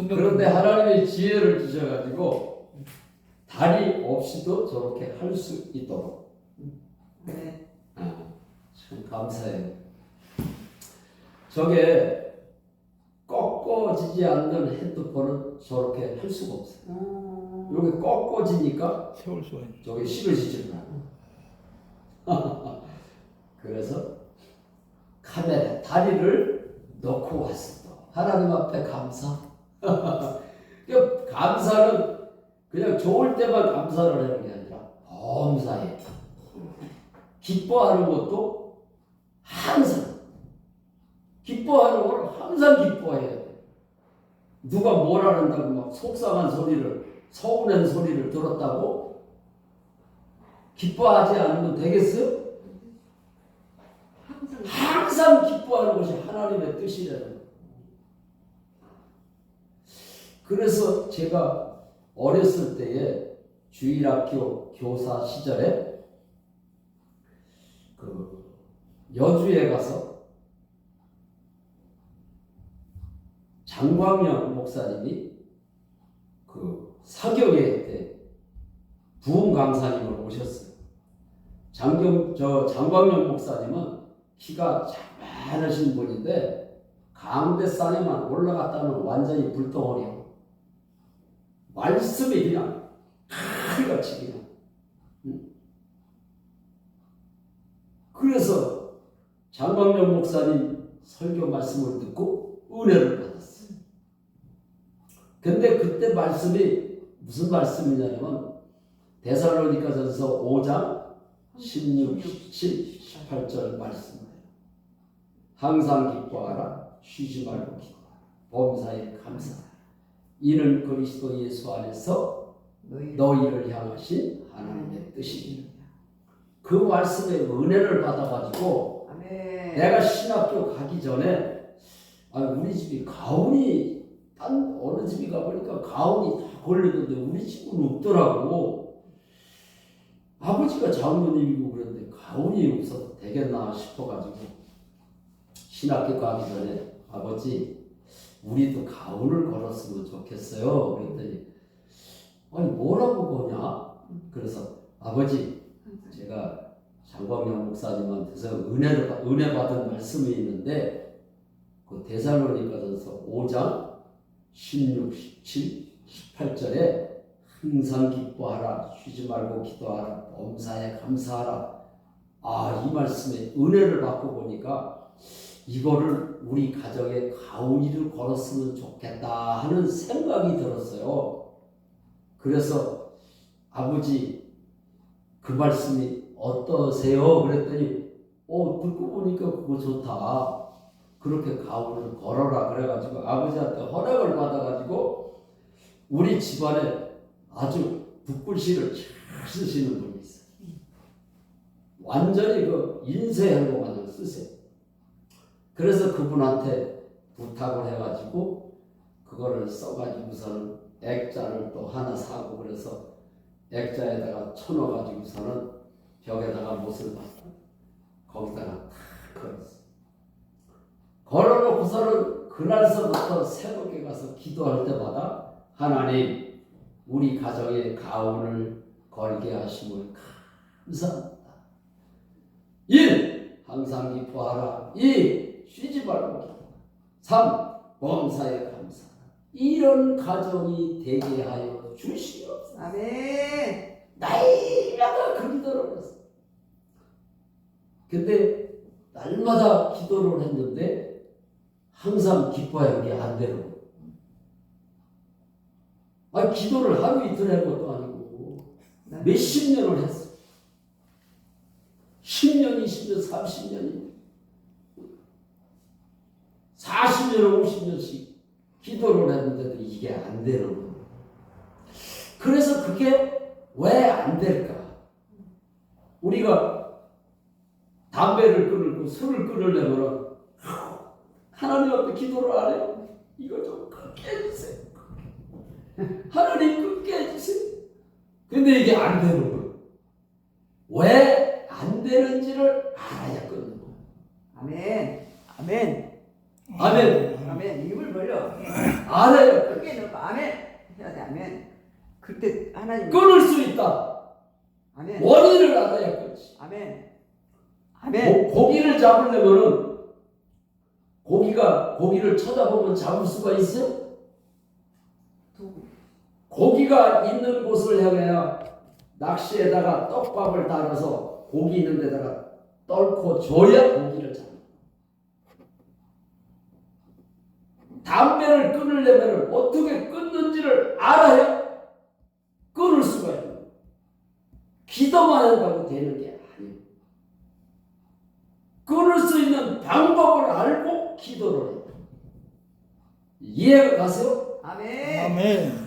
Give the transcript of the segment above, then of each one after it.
그런데 하나님의 지혜를 주셔가지고 다리 없이도 저렇게 할 수 있도록. 네. 참 감사해요. 저게 꺾어지지 않는 핸드폰은 저렇게 할 수가 없어요. 이게 꺾어지니까 세울 수가 있네. 저게 씹어지질 않아요. 그래서 카메라 다리를 넣고 왔어. 또 하나님 앞에 감사. 감사는 그냥 좋을 때만 감사를 하는 게 아니라 범사에 기뻐하는 것도 항상 기뻐하는 걸 항상 기뻐해야 돼. 누가 뭐라 한다고 막 속상한 소리를 서운한 소리를 들었다고 기뻐하지 않으면 되겠어요? 항상 기뻐하는 것이 하나님의 뜻이라는 거예요. 그래서 제가 어렸을 때에 주일학교 교사 시절에 그 여주에 가서 장광영 목사님이 그 사교회 때 부흥 강사님을 오셨어요. 장광영 목사님은 키가 작만하신 분인데 가운데산에만 올라갔다는 완전히 불덩어리야. 말씀이 그냥 칼같이 그냥. 그래서 장광영 목사님 설교 말씀을 듣고 은혜를 받았어요. 근데 그때 말씀이 무슨 말씀이냐면 데살로니가전서 5장 16, 17, 18절 말씀이에요. 항상 기뻐하라, 쉬지 말고 기도하라, 범사에 감사하라. 이는 그리스도 예수 안에서 너희를 향하신 하나님의 뜻이니라. 그 말씀에 은혜를 받아가지고 내가 신학교 가기 전에 우리 집이 가훈이 딴 어느 집이 가보니까 가훈이 다 걸리던데 우리 집은 없더라고. 아버지가 장로님이고 그랬는데 가훈이 없어도 되겠나 싶어가지고 신학교 가기 전에 아버지 우리도 가훈을 걸었으면 좋겠어요. 그랬더니 아니 뭐라고 거냐? 그래서 아버지 제가 장광영 목사님한테서 은혜 받은 말씀이 있는데 그 데살로니가전서 5장 16, 17, 18절에 항상 기뻐하라, 쉬지 말고 기도하라, 범사에 감사하라. 이 말씀에 은혜를 받고 보니까 이거를 우리 가정에 가훈이를 걸었으면 좋겠다 하는 생각이 들었어요. 그래서 아버지 그 말씀이 어떠세요? 그랬더니 듣고 보니까 그거 좋다. 그렇게 가훈을 걸어라 그래가지고 아버지한테 허락을 받아가지고 우리 집안에 아주 붓글씨를 잘 쓰시는 분이 있어요. 완전히 그 인쇄한 거 마냥 쓰세요. 그래서 그분한테 부탁을 해가지고 그거를 써가지고서는 액자를 또 하나 사고 그래서 액자에다가 쳐넣어가지고서는 벽에다가 못을 받고 거기다가 탁 걸었어요. 걸어놓고서는 그날서부터 새벽에 가서 기도할 때마다 하나님 우리 가정에 가훈을 걸게 하심을 감사합니다. 1. 항상 기뻐하라. 2. 쉬지 말고 기도하라. 3. 범사에 감사하라. 이런 가정이 되게 하여 주시옵소서. 아멘. 날마다 그 기도를 했어요. 근데 날마다 기도를 했는데 항상 기뻐하는 게 안 되는 거예요. 기도를 하루 이틀 한 것도 아니고 몇십 년을 했어요. 10년, 20년, 30년이 40년, 50년씩 기도를 했는데도 이게 안 되는 거예요. 그래서 그게 왜 안 될까? 우리가 담배를 끊고 술을 끊으려면 하나님 앞에 기도를 안 해요. 이거 좀 끊게 해주세요. 하나님 끊게 해주세요. 근데 이게 안 되는 거예요. 왜 안 되는지를 알아야 끊는 거예요. 아멘. 아멘. 아멘. 아멘. 입을 벌려. 알아요. 크게 넣고 아멘 해야 돼. 아멘. 그때 하나님. 끊을 수 있다. 아멘. 원인을 알아야 끊지. 아멘. 아멘. 고기를 잡으려면은 고기를 쳐다보면 잡을 수가 있어요? 고기가 있는 곳을 향해야 낚시에다가 떡밥을 달아서 고기 있는 데다가 떨고 줘야 고기를 잡는. 담배를 끊으려면 어떻게 끊는지를 알아야 끊을 수가 있는. 기도만 한다고 되는 게 아니에요. 끊을 수 있는 방법을 알고 기도를 해요. 이해가 가세요? 아멘. 아멘.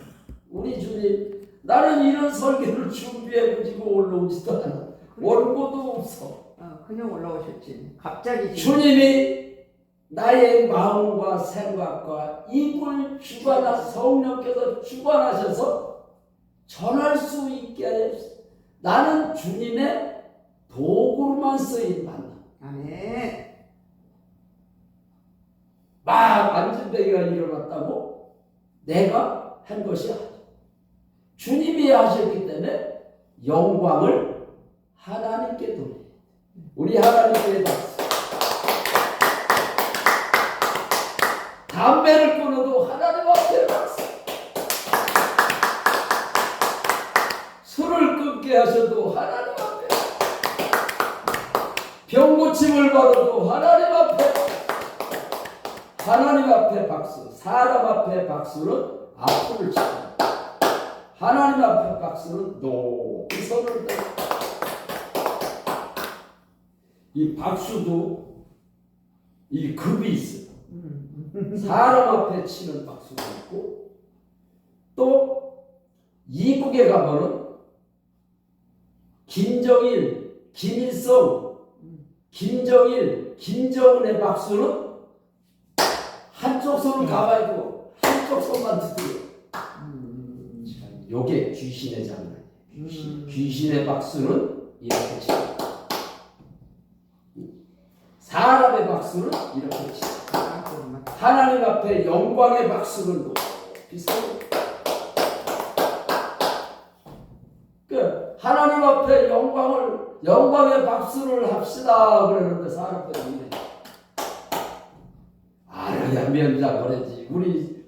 우리 주님, 나는 이런 설교를 준비해 가지고 올라오지도 않아. 원고도 없어. 그냥 올라오셨지. 갑자기 지금. 주님이 나의 마음과 생각과 입을 성령께서 주관하셔서 전할 수 있게 하셨어. 나는 주님의 도구로만 쓰임 받는. 아멘. 막 안진뱅이가 일어났다고 내가 한 것이 아니야. 주님이 하셨기 때문에 영광을 하나님께 돌려. 우리 하나님께 박수. 담배를 끊어도 하나님 앞에 박수. 술을 끊게 하셔도 하나님 앞에. 병 고침을 받아도 하나님 앞에. 하나님 앞에 박수. 사람 앞에 박수는 앞을 치고, 하나님 앞에 박수는 높이 손을 들고. 이 박수도 이 급이 있어요. 사람 앞에 치는 박수가 있고, 또 이북에 가면은 김정일, 김일성, 김정일, 김정은의 박수는 한쪽 손을 가만히 두고 한쪽 손만 두드려. 요게 귀신의 장난. 귀신의 박수는 이렇게 치고, 사람의 박수는 이렇게 치고, 하나님 앞에 영광의 박수는 높이 서고. 하나님 앞에 영광의 박수를 합시다 그러는데 사람들이 이래. 알아야 면장 그러지. 우리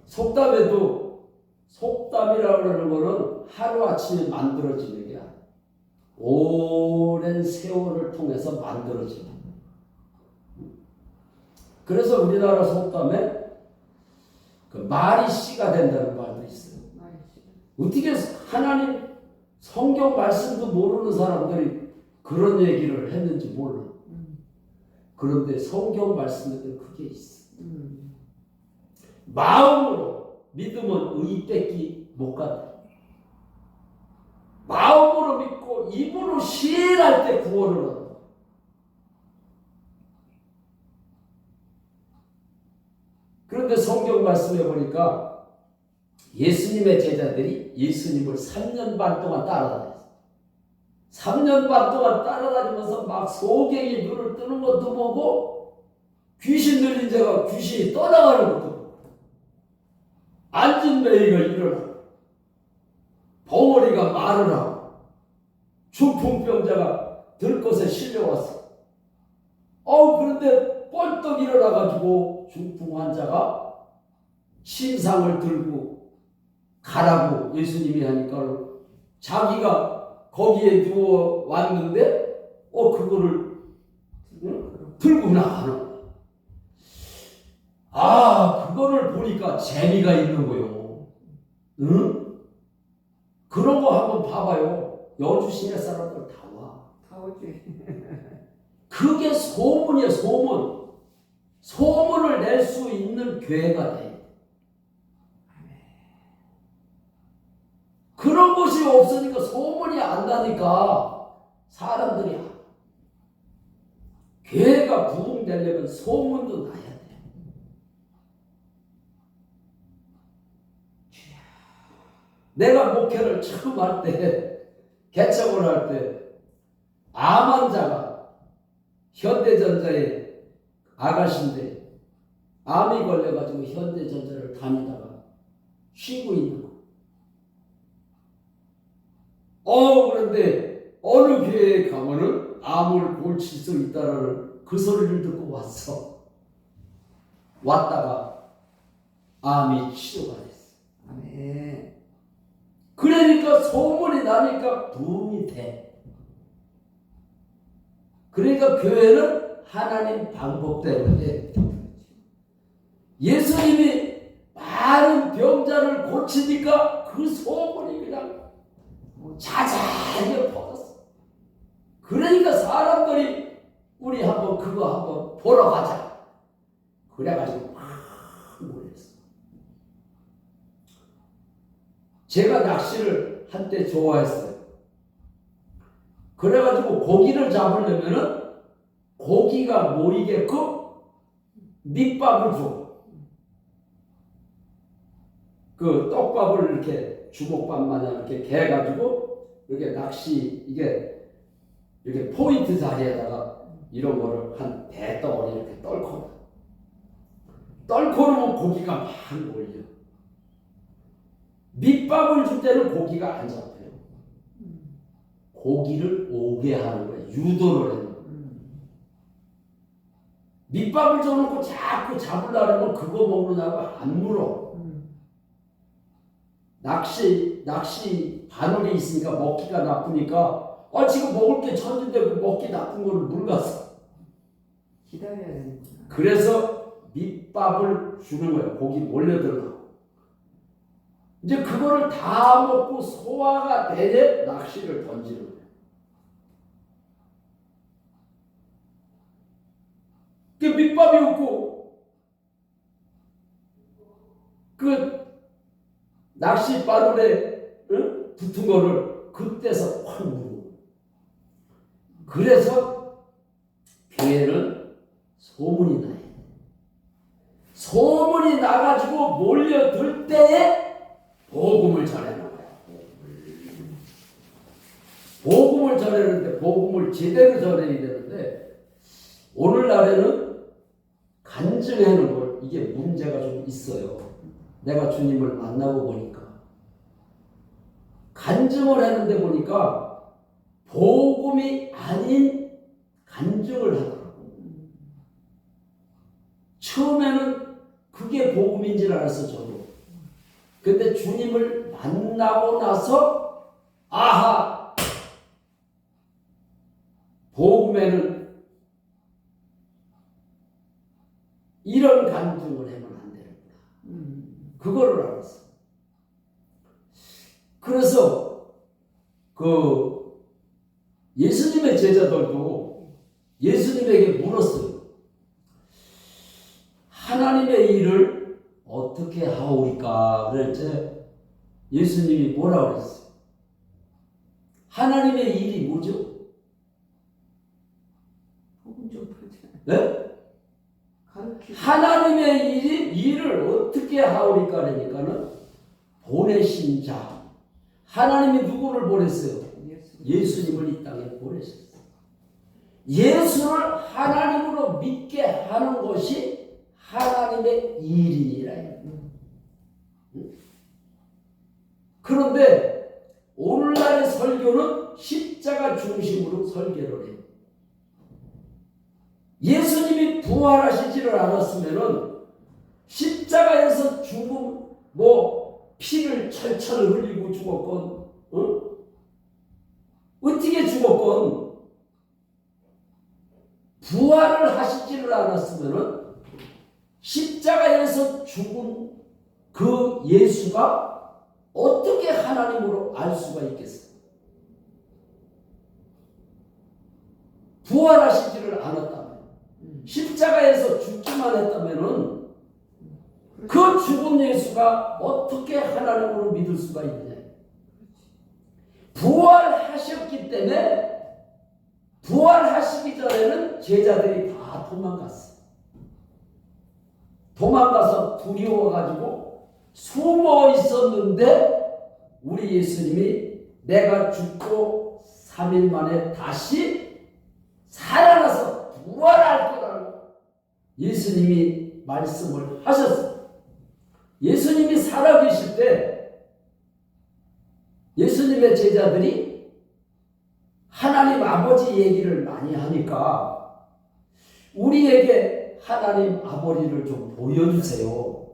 속담에도 속담이라고 그러는 거는 하루아침에 만들어지는 게 아니야. 오랜 세월을 통해서 만들어지는 거야. 그래서 우리나라 속담에 그 말이 씨가 된다는 말도 있어요. 어떻게 하나님 성경 말씀도 모르는 사람들이 그런 얘기를 했는지 몰라. 그런데 성경 말씀에도 그게 있어. 마음으로 믿으면 의 뺏기 못 간다. 마음으로 믿고 입으로 시인할 때 구원을 얻어. 그런데 성경 말씀에 보니까 예수님의 제자들이 예수님을 3년 반 동안 따라다녔어요. 3년 반 동안 따라다니면서 막 소경이 눈을 뜨는 것도 보고, 귀신 들린 자가 귀신이 떠나가는 것도 보고, 앉은 매이가 일어나고, 벙어리가 말을 하고, 중풍병자가 들것에 실려왔어. 그런데 뻘떡 일어나가지고 중풍 환자가 심상을 들고 가라고 예수님이 하니까 자기가 거기에 누워 왔는데 그거를 들고 나가는 거야. 그거를 보니까 재미가 있는 거요. 응? 그런 거 한번 봐봐요. 여주 시내 사람들 다 와. 다 오지. 그게 소문이야, 소문. 소문을 낼 수 있는 교회가 돼. 그런 것이 없으니까 소문이 안 나니까 사람들이 교회가 부흥되려면 소문도 나야 돼. 내가 목회를 처음 할 때, 개척을 할 때, 암 환자가 현대전자의 아가씨인데, 암이 걸려가지고 현대전자를 다니다가 쉬고 있는 거. 그런데 어느 교회에 가면은 암을 고칠 수 있다는 그 소리를 듣고 왔다가 암이 치료가 됐어. 아멘. 그러니까 소문이 나니까 부흥이 돼. 그러니까 교회는 하나님 방법대로 돼. 예수님이 많은 병자를 고치니까 그 소문이 그냥 자자하게 퍼졌어. 그러니까 사람들이 우리 한번 그거 한번 보러 가자. 그래가지고 막 모였어. 제가 낚시를 한때 좋아했어요. 그래가지고 고기를 잡으려면은 고기가 모이게끔 밑밥을 줘. 그 떡밥을 이렇게 주먹밥 마냥 이렇게 개가지고 이렇게 낚시 이게 포인트 자리에다가 이런 거를 한 대덩어리 이렇게 떨고 놓으면 고기가 막 몰려. 밑밥을 줄 때는 고기가 안 잡혀요. 고기를 오게 하는 거예요. 유도를 해요. 밑밥을 줘놓고 자꾸 잡으려면 그거 먹느냐고 안 물어. 낚시 바늘이 있으니까 먹기가 나쁘니까 지금 먹을 게 천진데 먹기 나쁜 거를 물갔어. 기다려야 되는구나. 그래서 밑밥을 주는 거예요. 고기 몰려들어. 이제 그거를 다 먹고 소화가 되게 낚시를 던지는 거예요. 그 밑밥이 없고 그 낚시 바늘에 붙은 거를 그때서 확 물고. 그래서 교회는 소문이 나요. 소문이 나가지고 몰려들 때에 복음을 전하는 거야. 복음을 전하는데 복음을 제대로 전해야 되는데 오늘날에는 간증하는 걸 이게 문제가 좀 있어요. 내가 주님을 만나고 보니까 간증을 하는데 보니까 복음이 아닌 간증을 하더라고. 처음에는 그게 복음인 줄 알았어 저도. 근데 주님을 만나고 나서 아하, 복음에는 이런 간증을 하면 안 되는구나. 그거를 알았어. 그래서 그 예수님의 제자들도 예수님에게 물었어요. 하나님의 일을 어떻게 하오리까? 그랬지. 예수님이 뭐라고 그랬어요? 하나님의 일이 뭐죠? 복음 좀 풀자. 네? 가르치고. 하나님의 일을 어떻게 하오리까? 그러니까는 보내신 자. 하나님이 누구를 보냈어요? 예수님을 이 땅에 보내셨어요. 예수를 하나님으로 믿게 하는 것이 하나님의 일이니라. 그런데 오늘날의 설교는 십자가 중심으로 설교를 해요. 예수님이 부활하시지를 않았으면은 십자가에서 죽음 피를 철철 흘리고 죽었건 어떻게 죽었건 부활을 하시지를 않았으면은 십자가에서 죽은 그 예수가 어떻게 하나님으로 알 수가 있겠어요? 부활하시지를 않았다면, 십자가에서 죽기만 했다면은 그 죽은 예수가 어떻게 하나님으로 믿을 수가 있느냐? 부활하셨기 때문에 부활하시기 전에는 제자들이 다 도망갔어요. 도망가서 두려워가지고 숨어 있었는데 우리 예수님이 내가 죽고 3일 만에 다시 살아나서 부활할 거라고 예수님이 말씀을 하셨어요. 예수님이 살아계실 때 예수님의 제자들이 하나님 아버지 얘기를 많이 하니까 우리에게 하나님 아버지를 좀 보여주세요.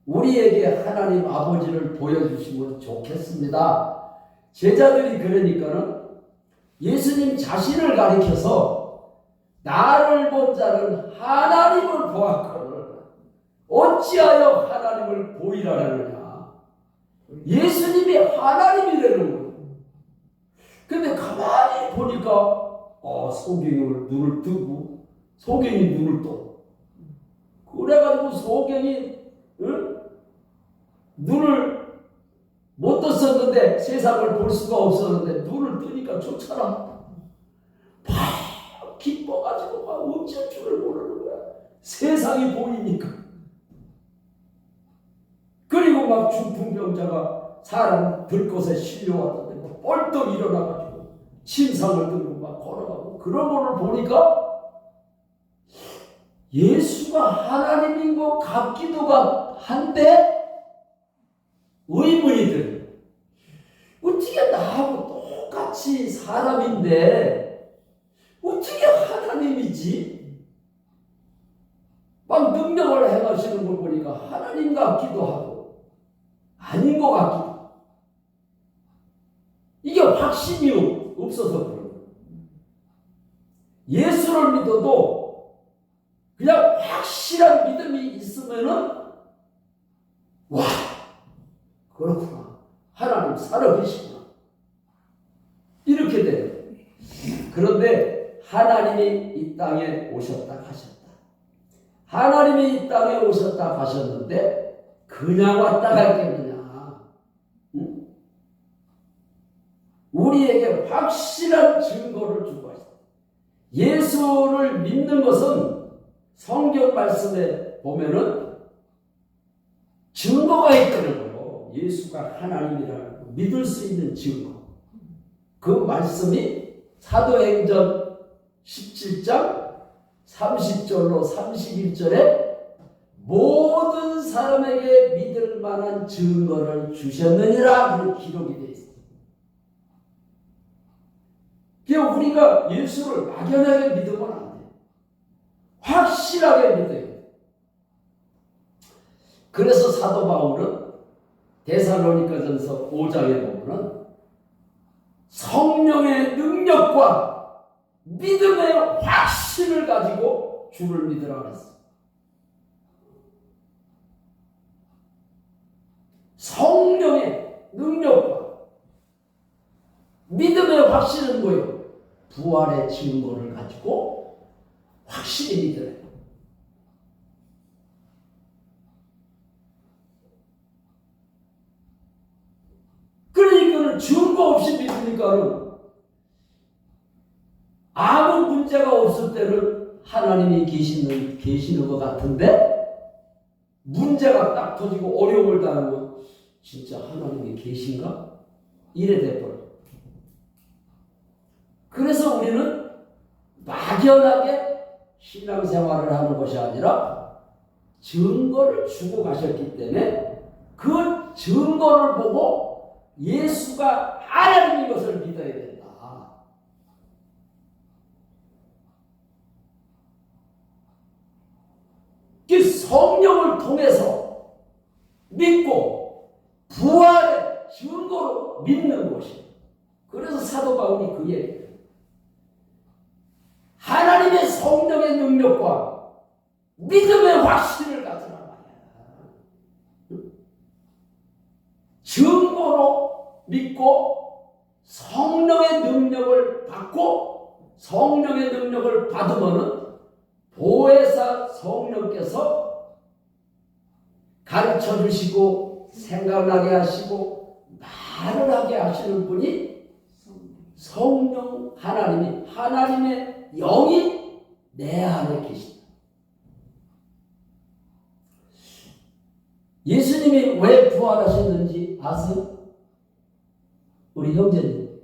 우리에게 하나님 아버지를 보여주시면 좋겠습니다. 제자들이 그러니까는 예수님 자신을 가리켜서 나를 본 자는 하나님을 보았거늘 어찌하여 하나님을 보이라 하느냐. 예수님이 하나님이라는 거예요. 근데 가만히 보니까 소경이 눈을 뜨고 소경이 눈을 떠. 그래가지고 소경이 눈을 못 떴었는데 세상을 볼 수가 없었는데 눈을 뜨니까 좋잖아. 막 기뻐가지고 막 어쩔 줄을 모르는 거야. 세상이 보이니까. 그리고 막 중풍병자가 사람 들것에 실려왔던데 막 벌떡 일어나가지고 침상을 들고 막 걸어가고 그런 거를 보니까 예수가 하나님인 것 같기도 한데 의문이 들어요. 어떻게 나하고 똑같이 사람인데 어떻게 하나님이지? 막 능력을 행하시는 걸 보니까 하나님 같기도 하고 아닌 것 같기도 하고 이게 확신이 없어서 그런 거예요. 예수를 믿어도 그냥 확실한 믿음이 있으면은 와 그렇구나. 하나님 살아계시구나. 이렇게 돼요. 그런데 하나님이 이 땅에 오셨다 가셨다. 하나님이 이 땅에 오셨다 가셨는데 그냥 왔다 갔겠느냐. 응? 우리에게 확실한 증거를 주고 하셨다. 예수를 믿는 것은 성경 말씀에 보면은 증거가 있다는 거예요. 예수가 하나님이라고 믿을 수 있는 증거. 그 말씀이 사도행전 17장 30절로 31절에 모든 사람에게 믿을 만한 증거를 주셨느니라 그 기록이 되어 있습니다. 그러니까 우리가 예수를 막연하게 믿으면 안 돼요. 확실하게 믿어야 돼요. 그래서 사도 바울은 데살로니가전서 5장에 보면은 성령의 능력과 믿음의 확신을 가지고 주를 믿으라 그랬어요. 성령의 능력과 믿음의 확신은 뭐예요? 부활의 증거를 가지고 확실히 믿으라. 그러니까 증거 없이 믿으니까는 아무 문제가 없을 때는 하나님이 계시는 것 같은데 문제가 딱 터지고 어려움을 당하면 진짜 하나님이 계신가? 이래 돼버려. 그래서 우리는 막연하게 신앙생활을 하는 것이 아니라 증거를 주고 가셨기 때문에 그 증거를 보고 예수가 하나님인 것을 믿어야 된다. 그 성령을 통해서 믿고 부활의 증거로 믿는 것이. 그래서 사도 바울이 그 얘기예요. 하나님의 성령의 능력과 믿음의 확신을 가지라 말이야. 증거로 믿고 성령의 능력을 받고 성령의 능력을 받으면은 보혜사 성령께서 가르쳐 주시고 생각나게 하시고 말을 하게 하시는 분이 성령 하나님의 영이 내 안에 계신다. 예수님이 왜 부활하셨는지 아세요? 우리 형제님.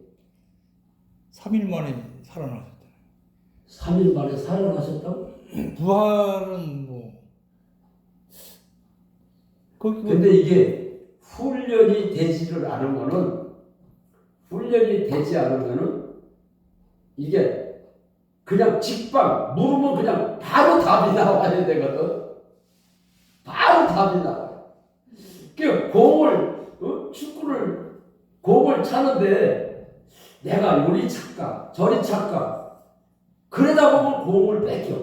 3일 만에 살아나셨다. 3일 만에 살아나셨다고? 부활은 뭐 근데 이게 훈련이 되지를 않으면은 이게 그냥 직방 물으면 그냥 바로 답이 나와야 되거든. 바로 답이 나와요. 그 공을 차는데 내가 요리 착각, 저리 착각. 그러다 보면 공을 뺏겨.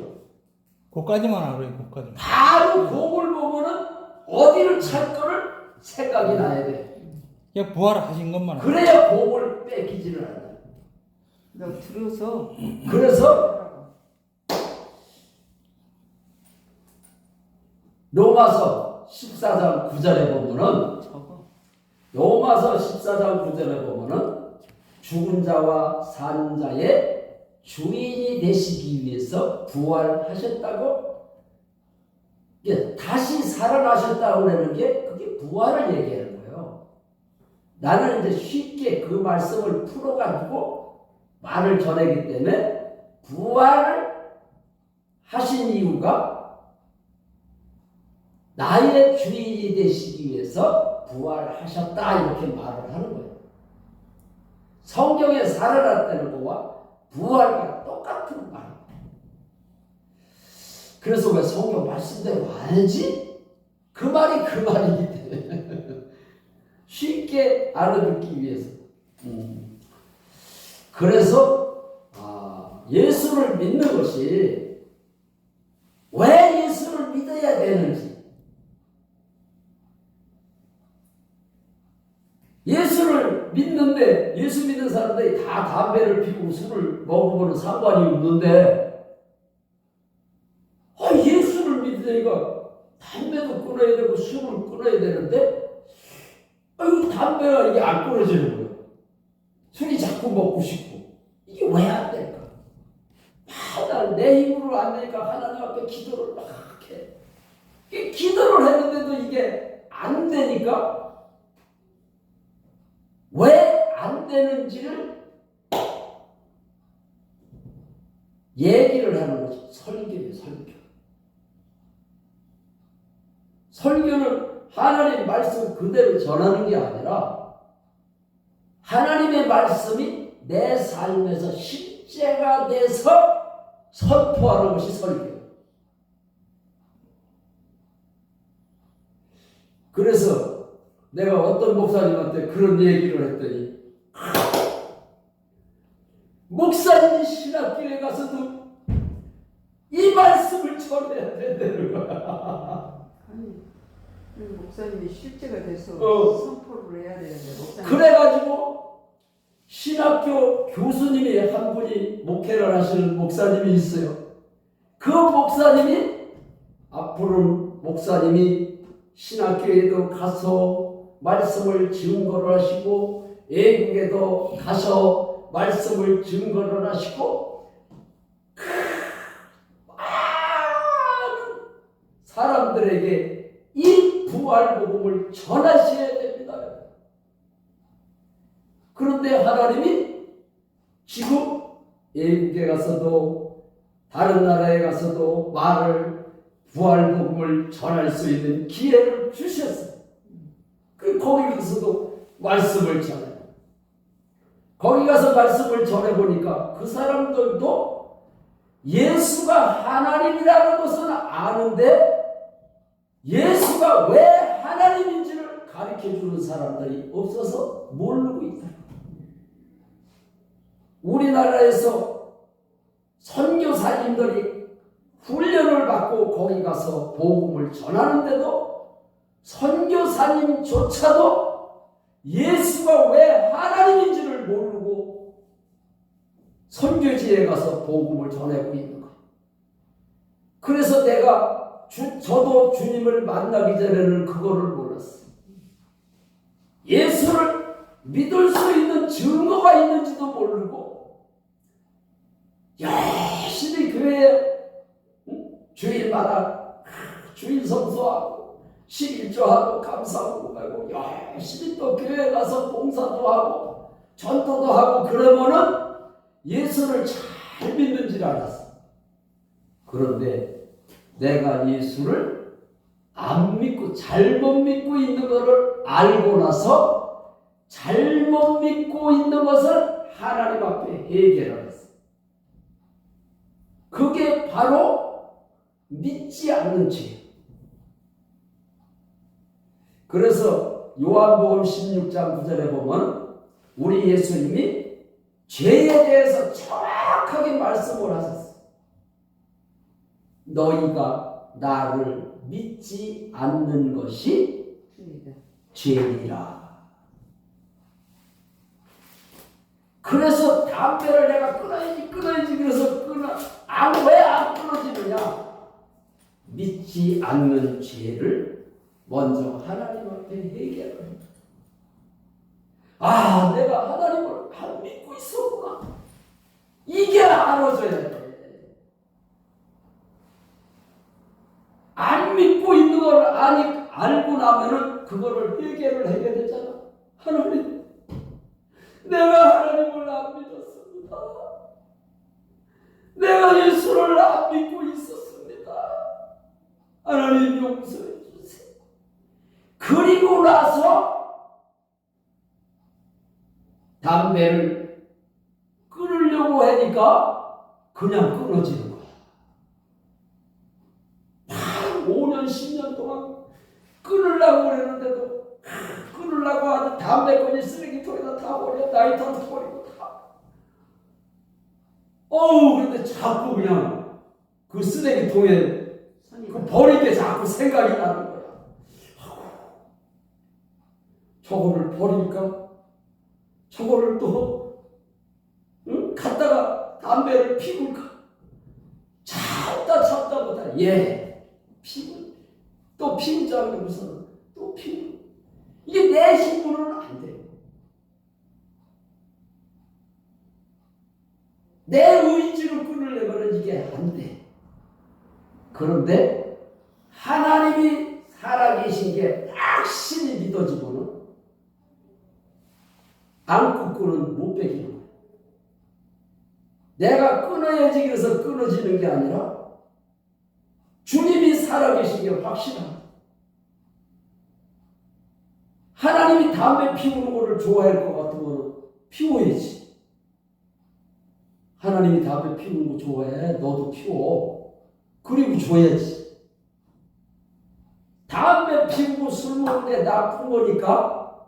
그까지만 알아요. 그까지만. 바로 공을 보면은 어디를 찰 거를 생각이 나야 돼. 그냥 부활하신 것만 알아요. 그래야 공을 뺏기지를 않아. 너 들어서 그래서 로마서 14장 9절에 보면은 적어. 로마서 14장 9절에 보면은 죽은 자와 산 자의 주인이 되시기 위해서 부활하셨다고, 이게 다시 살아나셨다고 하는 게 그게 부활을 얘기하는 거예요. 나는 이제 쉽게 그 말씀을 풀어가지고 말을 전하기 때문에 부활을 하신 이유가 나의 주인이 되시기 위해서 부활하셨다 이렇게 말을 하는 거예요. 성경에 살아났다는 거와 부활과 똑같은 말입니다. 그래서 왜 성경 말씀대로 안 하지? 그 말이 그 말이기 때문에 쉽게 알아듣기 위해서. 그래서 예수를 믿는 것이 왜 예수를 믿어야 되는지, 예수를 믿는데 예수 믿는 사람들이 다 담배를 피우고 술을 먹으면 상관이 없는데 예수를 믿으니까 담배도 끊어야 되고 술을 끊어야 되는데 담배가 이게 안 끊어지는 거예요. 술이 자꾸 먹고 싶고 이게 왜 안 될까? 내 힘으로 안 되니까 하나님 앞에 기도를 막 해. 기도를 했는데도 이게 안 되니까 왜 안 되는지를 얘기를 하는 거죠. 설교예요, 설교. 설교는 하나님 말씀 그대로 전하는 게 아니라 하나님의 말씀이 내 삶에서 실제가 돼서 선포하는 것이 설교예요. 그래서 내가 어떤 목사님한테 그런 얘기를 했더니 목사님이 신학교에 가서도 이 말씀을 전해야 된다는 거야. 아니, 목사님이 실제가 돼서 선포를 해야 되는데 목사님. 그래가지고 신학교 교수님이 한 분이 목회를 하시는 목사님이 있어요. 그 목사님이 앞으로는 목사님이 신학교에도 가서 말씀을 증거를 하시고 외국에도 가서 말씀을 증거를 하시고 많은 사람들에게 이 부활복음을 전하셔야 됩니다. 그런데 하나님이 지금 외국에 가서도 다른 나라에 가서도 부활복음을 전할 수 있는 기회를 주셨어요. 거기 가서도 말씀을 전해요. 거기 가서 말씀을 전해보니까 그 사람들도 예수가 하나님이라는 것은 아는데 예수가 왜 하나님인지를 가르쳐주는 사람들이 없어서 모르고 있다. 우리나라에서 선교사님들이 훈련을 받고 거기 가서 복음을 전하는데도 선교사님조차도 예수가 왜 하나님인지를 모르고 선교지에 가서 복음을 전하고 있는 거예요. 그래서 저도 주님을 만나기 전에는 그거를 몰랐어요. 예수를 믿을 수 있는 증거가 있는지도 모르고 열심히 교회에 주일마다 주일 성수하고 11조하고 감사하고 말고 열심히 또 교회 가서 봉사도 하고 전도도 하고 그러면은 예수를 잘 믿는 줄 알았어. 그런데 내가 예수를 안 믿고 잘못 믿고 있는 것을 알고 나서 잘못 믿고 있는 것을 하나님 앞에 해결을 했어요. 그게 바로 믿지 않는 죄. 그래서 요한복음 16장 9절에 보면 우리 예수님이 죄에 대해서 정확하게 말씀을 하셨어요. 너희가 나를 믿지 않는 것이 죄이라. 그래서 담배를 내가 끊어야지 그래서 왜 안 끊어지느냐? 믿지 않는 죄를 먼저 하나님 앞에 해결을 해요. 아, 내가 하나님을 안 믿고 있었구나. 이게 알아져야 돼. 안 믿고 있는 걸 알고 나면은 그거를 해결을 해야 되잖아. 하나님, 내가 하나님을 안 믿었습니다. 내가 예수를 안 믿고 있었습니다. 하나님 용서해 주세요. 그리고 나서 담배를 끊으려고 하니까 그냥 끊어지는 거야. 5년, 10년 동안 끊으려고 그랬는데도 끊으려고 하는 담배꾼이 쓰레기통에다 다 버려. 라이터도 버리고 다. 근데 자꾸 그냥 그 쓰레기통에 그 버릴 게 자꾸 생각이 나는 거야. 저거를 버릴까? 저거를 또 갖다가 담배를 피울까? 참다 보다 피우 또 피우자 그러고서 또 피우. 이게 내 힘으로는 안 돼. 내 의지로 끊으려면 이게 안 돼. 그런데 하나님이 살아계신 게 확실히 믿어지고는 안 끊고는 못 빼기는 거예요. 내가 끊어야지 그래서 끊어지는 게 아니라 주님이 살아계신 게 확실합니다. 하나님이 담배 피우는 거를 좋아할 것 같으면 피워야지. 하나님이 담배 피우는 거 좋아해. 너도 피워. 그리고 줘야지. 담배 피우고 술 먹는 게 나쁜 거니까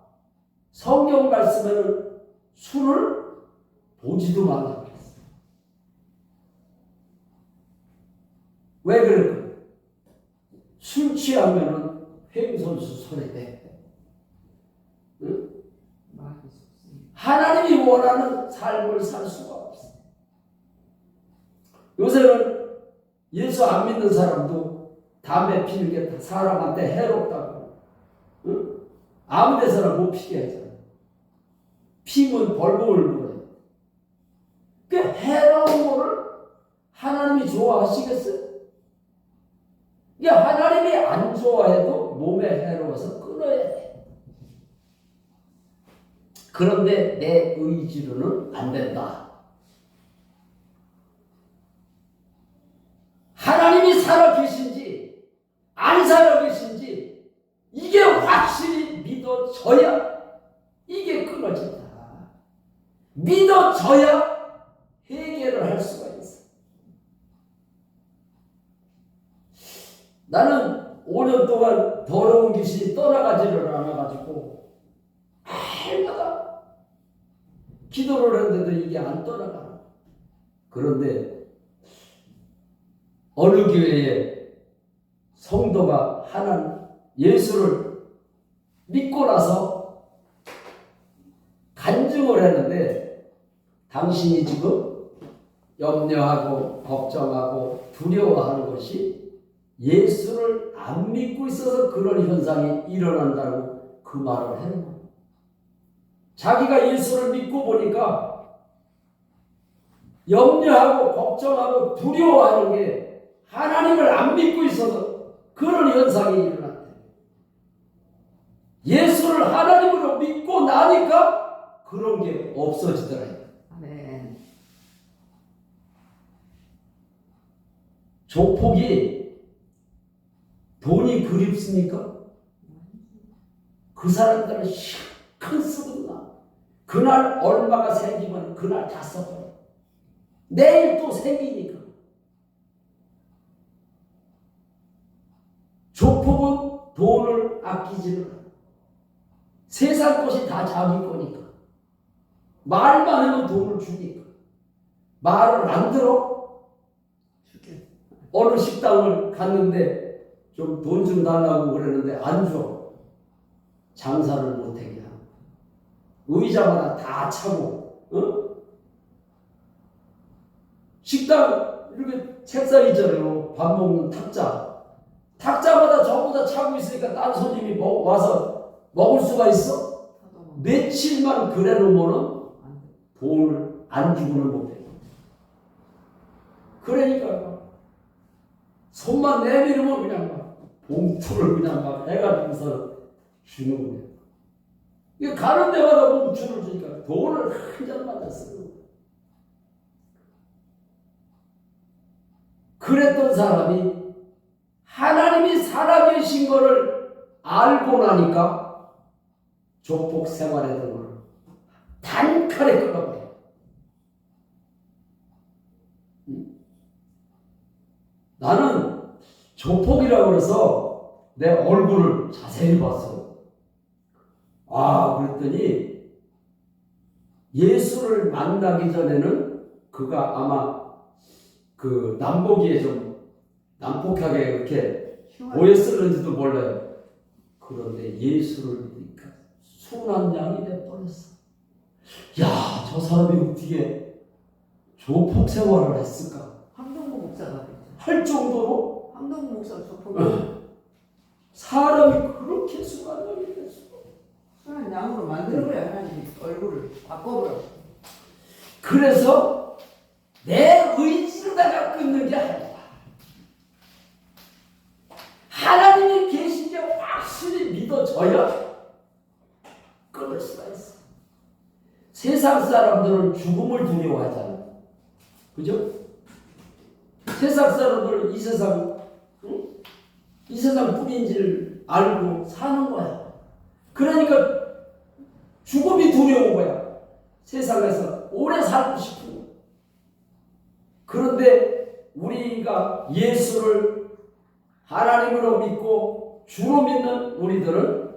성경 말씀에는 술을 보지도 말라고 그랬어요. 왜 그럴까요? 술 취하면은 횡설수 소리대. 응? 하나님이 원하는 삶을 살 수가 없어요. 요새는 예수 안 믿는 사람도 담배 피는 게 사람한테 해롭다고. 응? 아무 데서나 못 피게 하잖아요. 피면 벌금을 물어요. 그 해로운 거를 하나님이 좋아하시겠어요? 이게 하나님이 안 좋아해도 몸에 해로워서 끊어야 돼. 그런데 내 의지로는 안 된다. 하나님이 살아계신지 안 살아계신지 이게 확실히 믿어져야 이게 끊어진다. 믿어져야 해결을 할 수가 있어. 나는 5년 동안 더러운 귀신이 떠나가지를 않아가지고 날마다 기도를 했는데도 이게 안 떠나가. 그런데 어느 교회에 성도가 하나님 예수를 믿고 나서 간증을 했는데 당신이 지금 염려하고 걱정하고 두려워하는 것이 예수를 안 믿고 있어서 그런 현상이 일어난다고 그 말을 하는 거예요. 자기가 예수를 믿고 보니까 염려하고 걱정하고 두려워하는 게 하나님을 안 믿고 있어서 그런 현상이 일어났대요. 예수를 하나님으로 믿고 나니까 그런 게 없어지더라고요. 아멘. 조폭이 돈이 그립습니까? 그 사람들은 실컷 쓰구나. 그날 얼마가 생기면 그날 다 써버려. 내일 또 생기니까. 조폭은 돈을 아끼지를 않아. 세상 것이 다 자기 거니까. 말만 하면 돈을 주니까. 말을 안 들어? 어느 식당을 갔는데 좀 돈 좀 달라고 그러는데 안 줘. 장사를 못하게 하고. 의자마다 다 차고. 어? 식당 이렇게 책상 있잖아요. 밥 먹는 탁자. 탁자마다 전부 다 차고 있으니까 딴 손님이 와서 먹을 수가 있어? 며칠만 그래 놓으면은 돈을 안 주고는 못해. 그러니까 손만 내밀으면 그냥 막 봉투를 그냥 막 해가지고서 주는 거예요. 이게 가는 데마다 봉투를 주니까 돈을 한 잔마다 쓰는 거예요. 그랬던 사람이 하나님이 살아계신 것을 알고 나니까 조폭 생활했던 걸 단칼에 끊어버려요. 나는 조폭이라고 그래서 내 얼굴을 자세히 봤어요. 그랬더니 예수를 만나기 전에는 그가 아마 그 남보기에 좀 난폭하게 이렇게 보였을는지도 몰라요. 그런데 예수를 믿으니까 순한 양이 돼버렸어. 야, 저 사람이 어떻게 조폭 생활을 했을까? 황동구 목사가 그랬죠. 할 정도로 황동구 목사 조폭. 사람이 그렇게 순한 양이 됐어. 순한 양으로 만들어버려. 하나님이 얼굴을 바꿔버려. 그래서 내 의지로다가 끊는 게 아니라 하나님이 계신 게 확실히 믿어져야 끊을 수가 있어. 세상 사람들은 죽음을 두려워하잖아. 그죠? 세상 사람들은 이 세상 뿐인지를 알고 사는 거야. 그러니까 죽음이 두려운 거야. 세상에서 오래 살고 싶은 거야. 그런데 우리가 예수를 하나님으로 믿고 주로 믿는 우리들은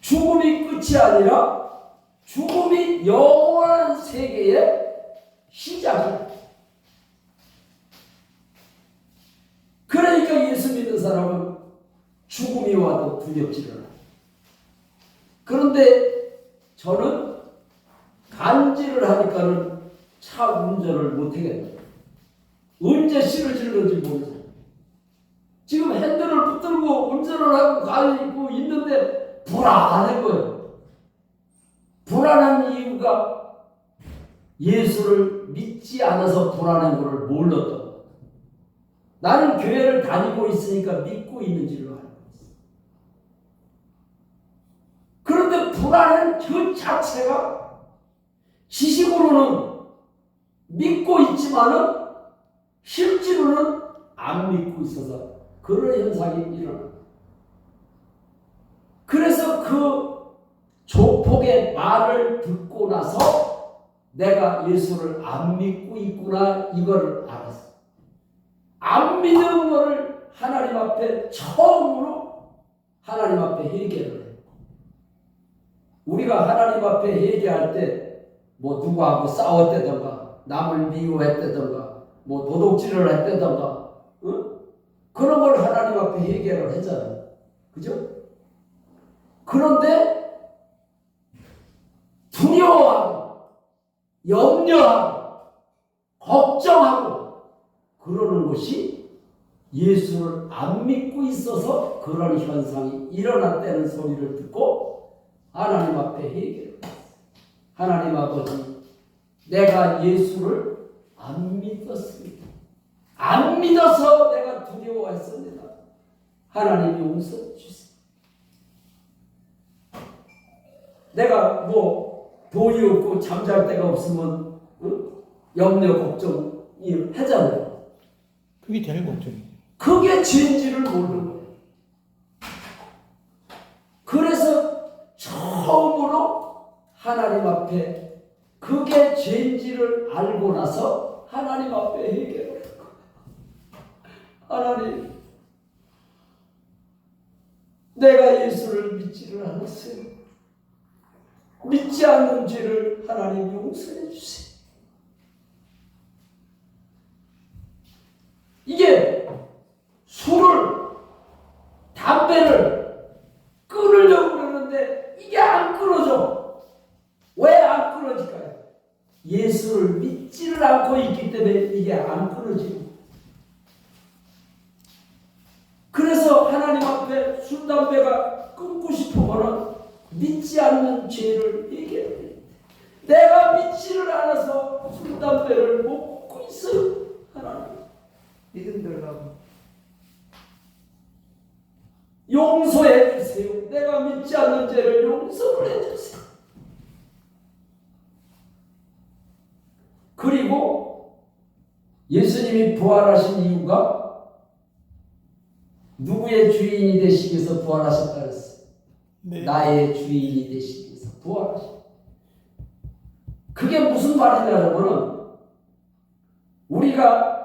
죽음이 끝이 아니라 죽음이 영원한 세계의 시작이야. 그러니까 예수 믿는 사람은 죽음이 와도 두렵지를 않아. 그런데 저는 간지를 하니까는 차 운전을 못하겠다. 언제 쓰러질는지 모르잖아. 지금 핸들을 붙들고 운전을 하고 가고 있는데 불안한 거예요. 불안한 이유가 예수를 믿지 않아서 불안한 것을 몰랐던 거예요. 나는 교회를 다니고 있으니까 믿고 있는 줄로 알고 있어. 그런데 불안한 그 자체가 지식으로는 믿고 있지만은 실제로는 안 믿고 있어서 그런 현상이 일어나. 그래서 그 조폭의 말을 듣고 나서 내가 예수를 안 믿고 있구나 이걸 알았어. 안 믿는 것을 하나님 앞에 처음으로 하나님 앞에 회개를 해. 우리가 하나님 앞에 회개할 때 뭐 누구하고 싸웠다던가 남을 미워했다던가 뭐 도둑질을 했다던가 그런 걸 하나님 앞에 회개를 하잖아요. 그죠? 그런데 두려워하고 염려하고 걱정하고 그러는 것이 예수를 안 믿고 있어서 그런 현상이 일어났다는 소리를 듣고 하나님 앞에 회개를 했어요. 하나님 아버지, 내가 예수를 안 믿었습니다. 안 믿어서 내가 두려워했습니다. 하나님이 용서해 주세요. 내가 뭐 돈이 없고 잠잘 데가 없으면 염려 걱정이 하잖아요. 그게 제일 걱정이에요. 그게 죄인지를 모르는 거예요. 그래서 처음으로 하나님 앞에 그게 죄인지를 알고 나서 하나님 앞에 회개를 한 거예요. 하나님, 내가 예수를 믿지를 않았어요. 믿지 않는 죄를 하나님 용서해 주세요. 이게 술을, 담배를 끊으려고 그러는데 이게 안 끊어져. 왜 안 끊어질까요? 예수를 믿지를 않고 있기 때문에 이게 안 끊어지고. 그래서 하나님 앞에 술, 담배가 끊고 싶으면 믿지 않는 죄를 얘기해야 돼. 내가 믿지를 않아서 술, 담배를 먹고 있어요. 하나님. 믿음 들라고. 용서해 주세요. 내가 믿지 않는 죄를 용서를 해 주세요. 그리고 예수님이 부활하신 이유가 누구의 주인이 되시기 위해서 부활하셨다 그랬어요. 네. 나의 주인이 되시기 위해서 부활하셨다. 그게 무슨 말이냐면 우리가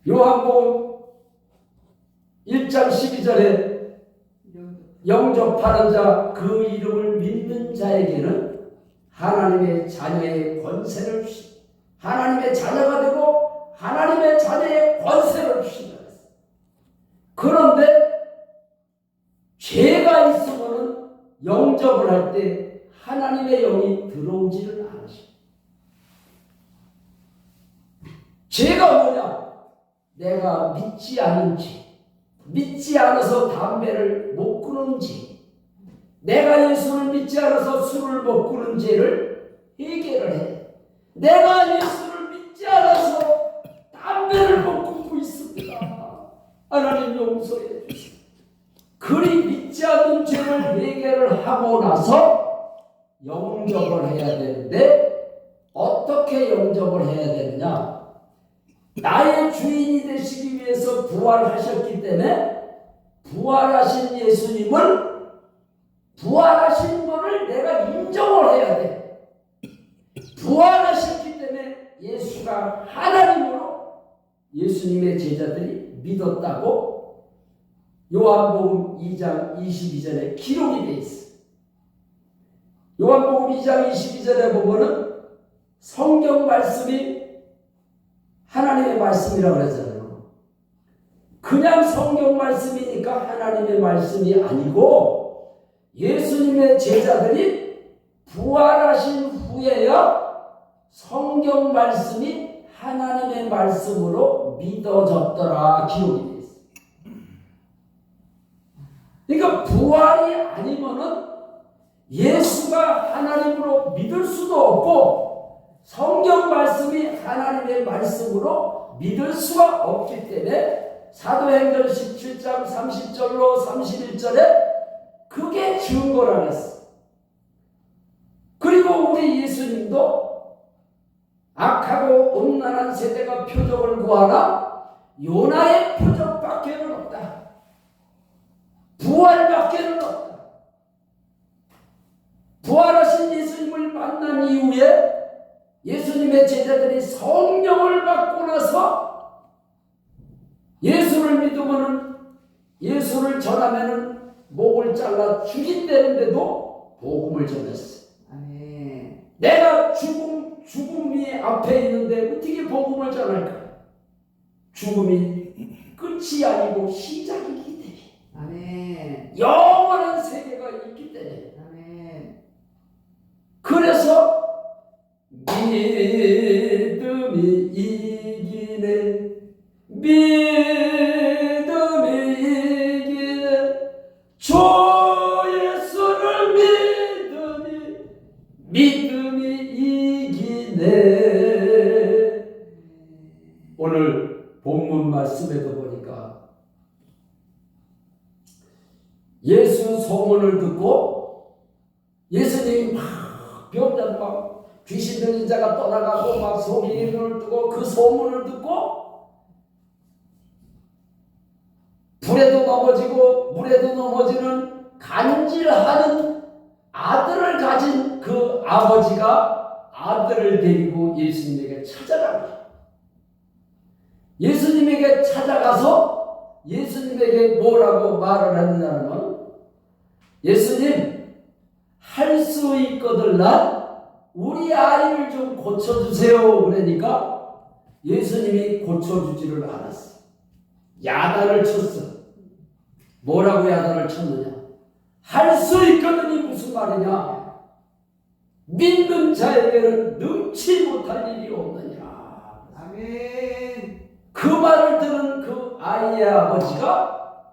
요한복음 1장 12절에 영접하는 자 그 이름을 믿는 자에게는 하나님의 자녀의 권세를 주신다. 하나님의 자녀가 되고 하나님의 자녀의 권세를 주신다. 그런데 죄가 있으면 영접을 할 때 하나님의 영이 들어오지를 않으십니다. 죄가 뭐냐? 내가 믿지 않은 죄, 믿지 않아서 담배를 못 끊은 죄, 내가 예수를 믿지 않아서 술을 못 끊은 죄를 해결을 해. 내가 예수를 믿지 않아서 담배를 못 끊고 있습니다. 하나님 용서해 주세요. 그리 믿지 않는 죄를 해결을 하고 나서 영접을 해야 되는데 어떻게 영접을 해야 되느냐? 나의 주인이 되시기 위해서 부활하셨기 때문에 부활하신 예수님을 부활하신 것을 내가 인정을 해야 돼. 부활하셨기 때문에 예수가 하나님으로 예수님의 제자들이 믿었다고 요한복음 2장 22절에 기록이 되어 있어요. 요한복음 2장 22절에 보면은 성경 말씀이 하나님의 말씀이라고 그러잖아요. 그냥 성경 말씀이니까 하나님의 말씀이 아니고 예수님의 제자들이 부활하신 후에야 성경 말씀이 하나님의 말씀으로 믿어졌더라 기록이 되어 있어요. 그러니까 부활이 아니면은 예수가 하나님으로 믿을 수도 없고 성경 말씀이 하나님의 말씀으로 믿을 수가 없기 때문에 사도행전 17장 30절로 31절에 그게 증거라 했어. 그리고 우리 예수님도 악하고 음란한 세대가 표적을 구하나 요나의 표적밖에는 없다. 부활밖에는 없다. 부활하신 예수님을 만난 이후에 예수님의 제자들이 성령을 받고 나서 예수를 믿으면은 예수를 전하면은 목을 잘라 죽인다는데도 복음을 전했어. 아멘. 내가 죽음이 앞에 있는데 어떻게 복음을 전할까? 죽음이 끝이 아니고 시작이기 때문에. 아멘. 영원한 세계가 있기 때문에. 아멘. 그래서 믿음이 이기네. 믿음이 이기네. 주 예수를 믿음이 이기네. 오늘 본문 말씀에도 보니까 예수 소문을 듣고 예수님이 막 병자 막 귀신 들린 자가 떠나가고 막 속이 눈을 뜨고 그 소문을 듣고 불에도 넘어지고 물에도 넘어지는 간질하는 아들을 가진 그 아버지가 아들을 데리고 예수님에게 찾아갑니다. 예수님에게 찾아가서 예수님에게 뭐라고 말을 했느냐면, 예수님, 할 수 있거들라 우리 아이를 좀 고쳐주세요. 그러니까 예수님이 고쳐주지를 않았어. 야단을 쳤어. 뭐라고 야단을 쳤느냐? 할 수 있거든이 무슨 말이냐? 믿는 자에게는 능치 못할 일이 없느니라. 아멘. 그 말을 들은 그 아이의 아버지가,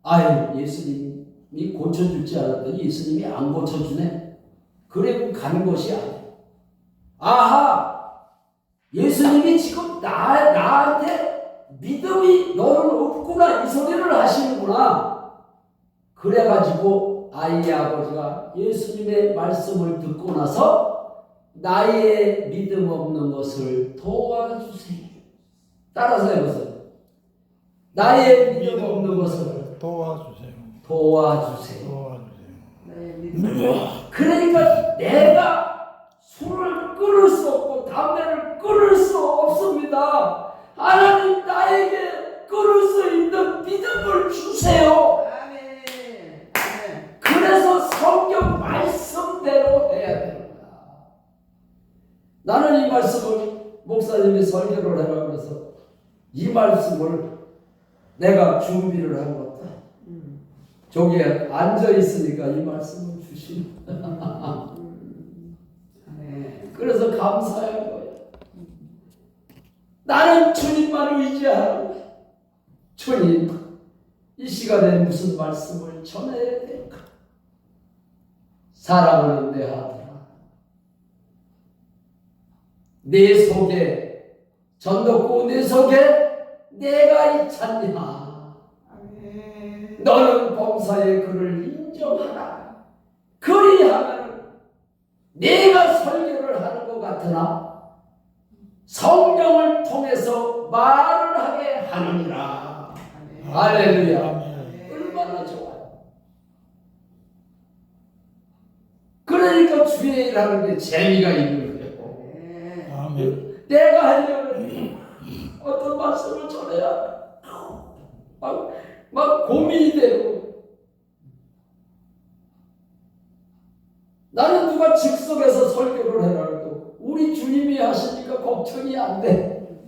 아유, 예수님이 고쳐주지 않았더니 예수님이 안 고쳐주네. 그리고 간 것이 아니야. 아하, 예수님이 지금 나한테 믿음이 너는 없구나, 이 소리를 하시는구나. 그래가지고 아이의 아버지가 예수님의 말씀을 듣고 나서 나의 믿음 없는 것을 도와주세요. 따라서 해보세요. 나의 믿음 없는 것을 도와주세요. 도와주세요. 네, 믿음. 그러니까 내가 술을 끊을 수 없고 담배를 끊을 수 없습니다. 하나님 나에게 끊을 수 있는 믿음을 주세요. 아멘. 아멘. 그래서 성경 말씀대로 해야 됩니다. 나는 이 말씀을 목사님이 설교를 해라 그래서 이 말씀을 내가 준비를 한 것 같다. 저기에 앉아 있으니까 이 말씀을 주시는. 그래서 감사한 거예요. 나는 주님만 의지하는 거예요. 주님, 이 시간에 무슨 말씀을 전해야 될까? 사랑하는 내 아들아, 내 속에 전덕구 내 속에 내가 있잖냐? 너는 범사의 그를 인정하라. 그리하면 내가 설교를 하는 것 같으나 성령을 통해서 말을 하게 하느니라. 할렐루야. 얼마나 좋아요. 그러니까 주의 일하는 게 재미가 있는 거예요. 아멘. 내가 하려면 어떤 말씀을 전해야 막 고민이 되고, 나는 누가 즉석에서 설교를 해라도 우리 주님이 하시니까 걱정이 안 돼.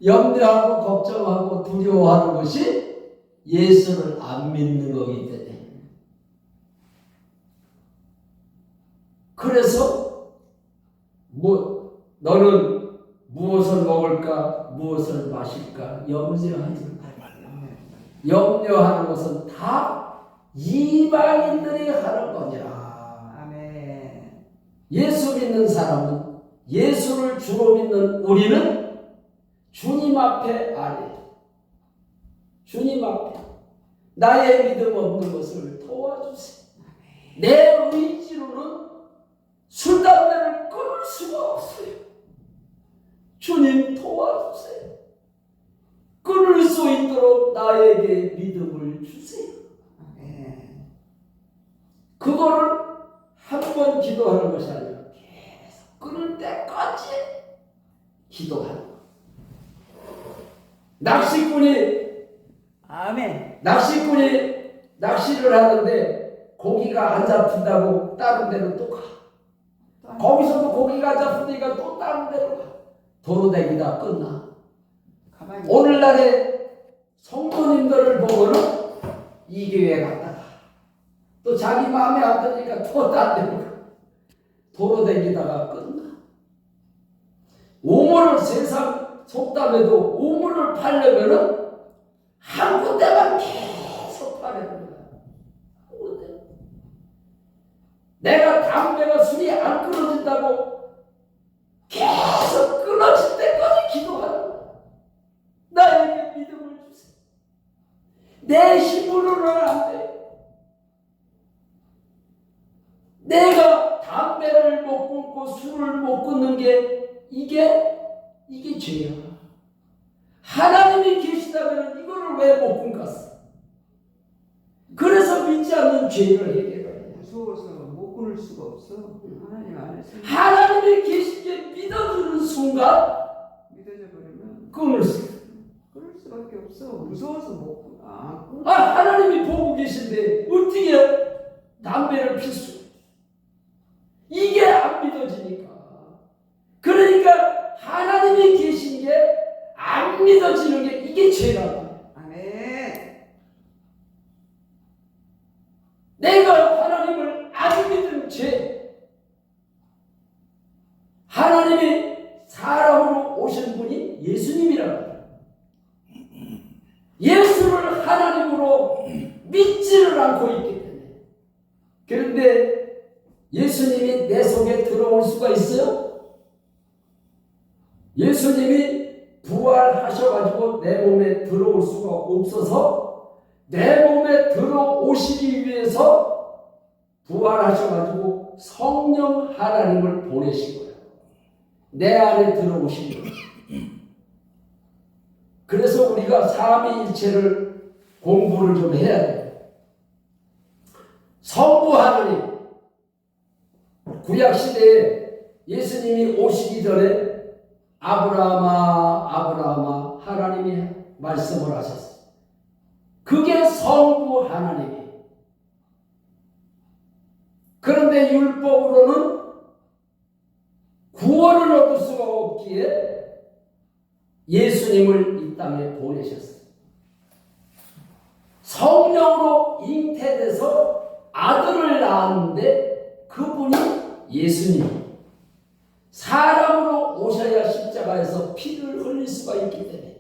염려하고 걱정하고 두려워하는 것이 예수를 안 믿는 거기 때문에. 그래서 너는 무엇을 먹을까 무엇을 마실까 염려하지 말라. 염려하는 것은 다 이방인들이 하는 거니라. 아멘. 예수 믿는 사람은, 예수를 주로 믿는 우리는 주님 앞에 아래, 주님 앞에 나의 믿음 없는 것을 도와주세요. 내 의지로는 술, 담배를 끊을 수가 없어요. 주님 도와주세요. 끊을 수 있도록 나에게 믿음을 주세요. 그거를 한 번 기도하는 것이 아니라 계속 끊을 때까지 기도하는 것. 낚시꾼이 낚시를 하는데 고기가 안 잡힌다고 다른 데로 또 가. 거기서도 고기가 안 잡히니까 또 다른 데로 가. 도로다니다 끝나. 오늘날의 성도님들을 보고는 이 교회 갔다가 또 자기 마음에 안 드니까 또 다른 데로 가. 도로다니다가 끝나. 우물을, 세상 속담에도 우물을 파려면은 한 군데만 계속 파려는 거야. 한 군데. 내가 담배가 술이 안 끊어진다고 계속 끊어질 때까지 기도하는 거야. 나에게 믿음을 주세요. 내 힘으로는 안 돼. 내가 담배를 못 끊고 술을 못 끊는 게 이게 죄야. 하나님이 계시다면 이거를 왜 못 끊겠어? 그래서 믿지 믿지 않는 죄를 해결해야 돼. 무서워서 못 끊을 수가 없어. 하나님 안에서 하나님이 계신 게 믿어주는 순간 믿어져 버리면 끊을 수. 끊을 수밖에 없어. 무서워서 못 끊어. 하나님이 보고 계신데 어떻게 담배를 필 수? 이게 안 믿어지니까. 그러니까 하나님이 계신 게 안 믿어지는 게 이게 죄라고. 아멘. 내가 하나님을 안 믿은 죄. 하나님이 사람으로 오신 분이 예수님이라고. 예수를 하나님으로 믿지를 않고 있기 때문에. 그런데 예수님이 내 속에 들어올 수가 있어요? 예수님이 부활하셔가지고 내 몸에 들어올 수가 없어서 내 몸에 들어오시기 위해서 부활하셔가지고 성령 하나님을 보내신 거예요. 내 안에 들어오신 거예요. 그래서 우리가 삼위일체를 공부를 좀 해야 돼요. 성부 하나님, 구약시대에 예수님이 오시기 전에 아브라함아 아브라함아 하나님이 말씀을 하셨어요. 그게 성부 하나님이에요. 그런데 율법으로는 구원을 얻을 수가 없기에 예수님을 이 땅에 보내셨어요. 성령으로 잉태돼서 아들을 낳았는데 그분이 예수님. 사람으로 오셔야 십자가에서 피를 흘릴 수가 있기 때문에.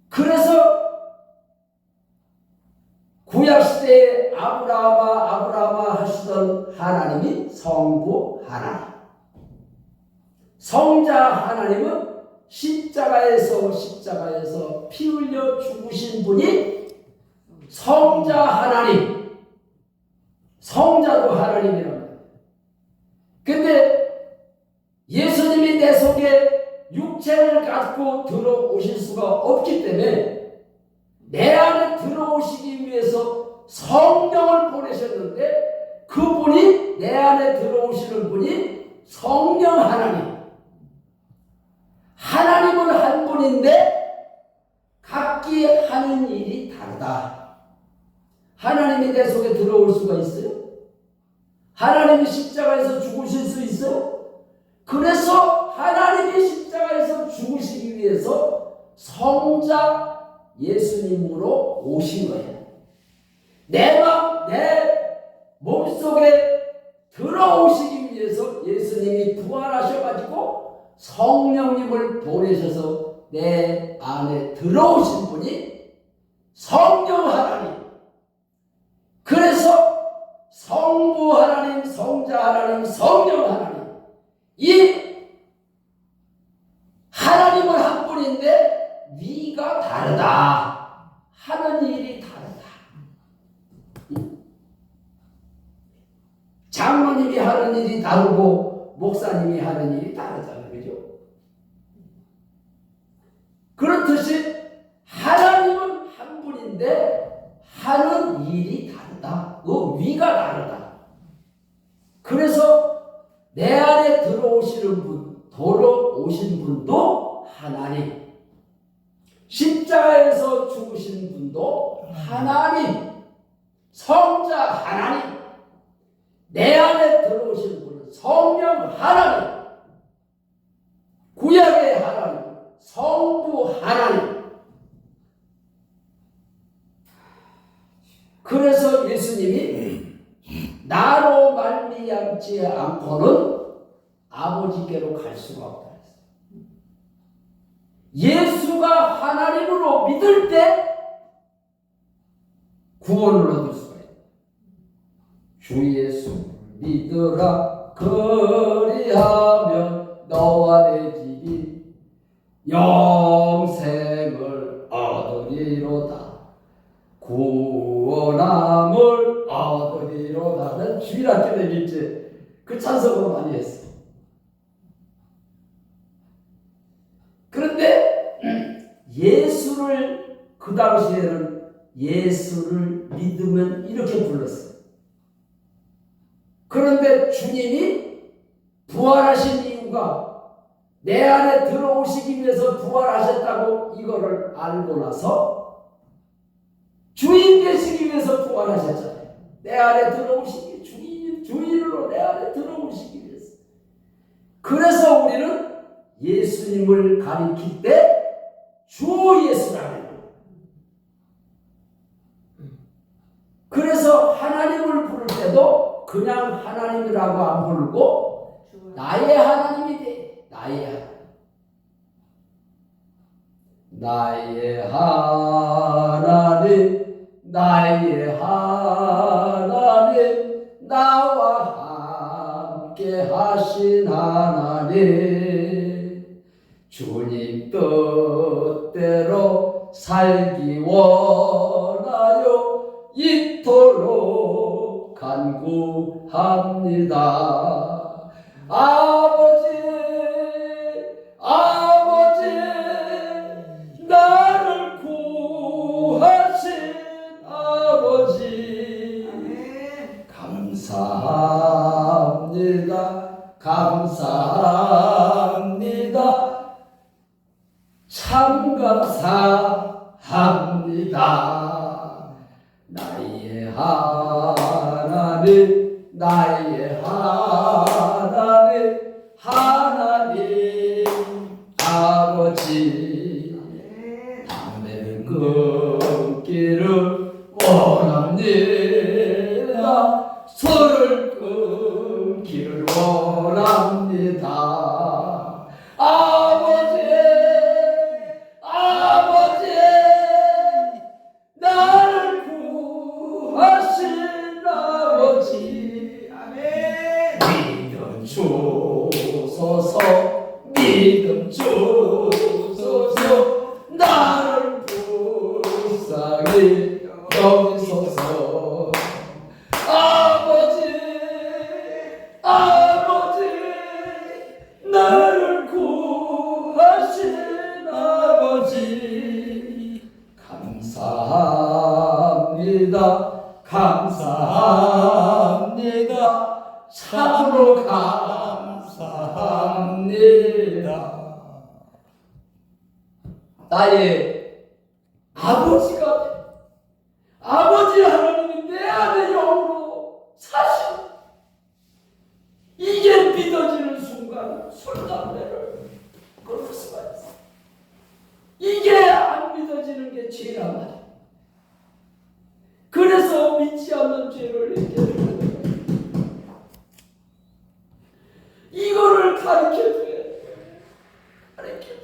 그래서 구약시대에 아브라함아 하시던 하나님이 성부 하나님. 성자 하나님은 십자가에서 피 흘려 죽으신 분이 성자 하나님. 성자도 하나님이라고 해요. 근데 예수님이 내 속에 육체를 갖고 들어오실 수가 없기 때문에 내 안에 들어오시기 위해서 성령을 보내셨는데 그분이 내 안에 들어오시는 분이 성령 하나님. 하나님은 한 분인데 각기 하는 일이 다르다. 하나님이 내 속에 들어올 수가 있어요? 하나님이 십자가에서 죽으실 수 있어요? 그래서 하나님이 십자가에서 죽으시기 위해서 성자 예수님으로 오신 거예요. 내 몸속에 들어오시기 위해서 예수님이 부활하셔가지고 성령님을 보내셔서 내 안에 들어오신 분이 성령 하나님. 그래서 성부 하나님, 성자 하나님, 성령 하나님. 이 하나님은 한 분인데 위가 다르다. 하는 일이 다르다. 장로님이 하는 일이 다르고 목사님이 하는 일이 다르잖아요. 그죠? 그렇듯이 하나님은 한 분인데 하는 일이 다르다. 그 위가 다르다. 그래서 내 안에 들어오시는 분, 돌아오신 분도 하나님. 십자가에서 죽으신 분도 하나님. 성자 하나님. 내 안에 들어오신 분은 성령 하나님. 구약의 하나님. 성부 하나님. 그래서 예수님이 나로 말미암지 않고는 아버지께로 갈 수가 없다. 예수가 하나님으로 믿을 때 구원을 얻을 수가 있다. 주 예수 믿으라 그리하면 너와 내 집이 영생을 얻으리로다. 구원함을 얻으리로다. 난 주일학교 다닐 때 그 찬송으로 많이 했어. 예수를 그 당시에는 예수를 믿으면 이렇게 불렀어요. 그런데 주님이 부활하신 이유가 내 안에 들어오시기 위해서 부활하셨다고 이거를 알고 나서 주인 되시기 위해서 부활하셨잖아요. 내 안에 들어오시기 주인으로 내 안에 들어오시기 위해서. 그래서 우리는 예수님을 가리킬 때 주 예수라는 거예요. 그래서 하나님을 부를 때도 그냥 하나님이라고 안 부르고 나의 하나님이 돼. 나의 하나님. 나의 하나님, 나의 하나님, 나와 함께 하신 하나님, 주님 뜻대로 살기 원하여 이토록 간구합니다. 아버지, 아버지, 나를 구하신 아버지, 감사합니다. 감사합니다. 참 감사합니다. 나의 하나님, 나의 하나님, 하나님 아버지, 담배를 끊기를 원합니다. 술을 끊기를 원합니다. 아버지, 아버지, 나를 구하신 아버지, 믿음 주소서, 믿음 주소서, 나를 불쌍히 여기소서. 아버지, 아버지, 나를 구하신 아버지, 감사합니다. 감사합니다. 참으로 감사합니다. 나의 아버지가 돼. 아버지 하나님이 내 안에 영으로 사시고, 이게 믿어지는 순간 술, 담배를 끊을 수가 있어. 이게 안 믿어지는 게 죄란 말이야. 그래서 믿지 않는 죄를 이렇게 하는 거야. 이거를 가르쳐줘야 돼. 가르쳐줘.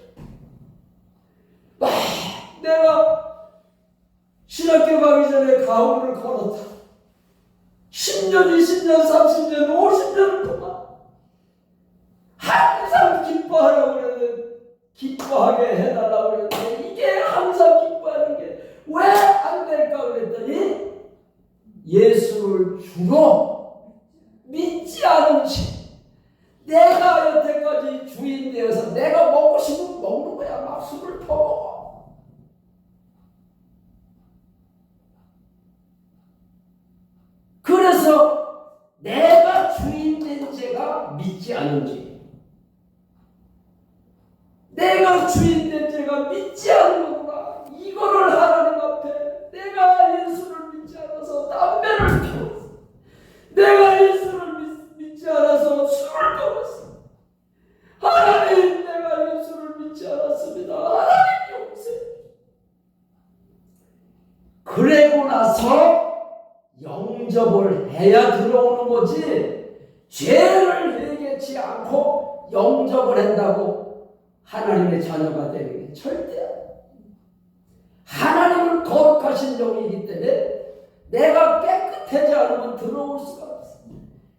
내가 신학교 가기 전에 가훈을 걸었다. 10년, 20년, 30년, 50년 동안 항상 기뻐하라고 그랬는데, 기뻐하게 해달라고 그랬는데, 이게 항상 기뻐하는 게 왜 안 될까 그랬더니, 예수를 주로 믿지 않은지, 내가 여태까지 주인 되어서 내가 먹고 싶으면 먹는 거야. 막 술을 퍼먹어. 그래서 내가 주인 된 죄가 믿지 않은지, 내가 주인 된 죄가 믿지 않는 거구나, 이거를 하나님 앞에, 내가 예수를 믿지 않아서 담배를 피웠어, 내가 예수를 믿지 않아서 술을 먹었어, 하나님 내가 예수를 믿지 않았습니다, 하나님 용서해. 그러고 나서 영접을 해야 들어오는 거지, 죄를 회개치 않고 영접을 한다고 하나님의 자녀가 되는 게 절대 아니에요. 하나님은 거룩하신 영이기 때문에 내가 깨끗하지 않으면 들어올 수가 없어요.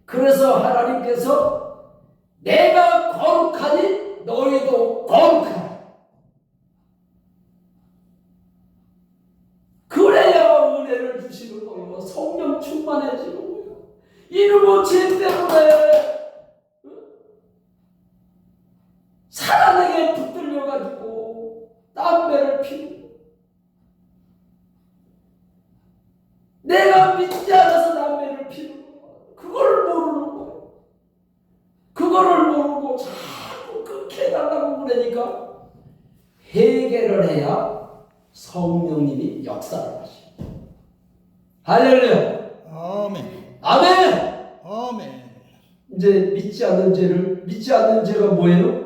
그래서 하나님께서 내가 거룩하니 너희도 거룩하라. 그래야 은혜를 주시는 거예요. 성령 충만해지는 거예요. 이놈의 죄 때문에 사단에게 붙들려가지고 담배를 피우고, 내가 믿지 않아서 담배를 피는 거야. 그걸 모르는 거야. 그거를 모르고 자꾸 그렇게 해달라고 그러니까 해결을 해야 성령님이 역사를 하시죠. 할렐루야. 아멘. 아멘. 아멘. 이제 믿지 않는 죄가 뭐예요?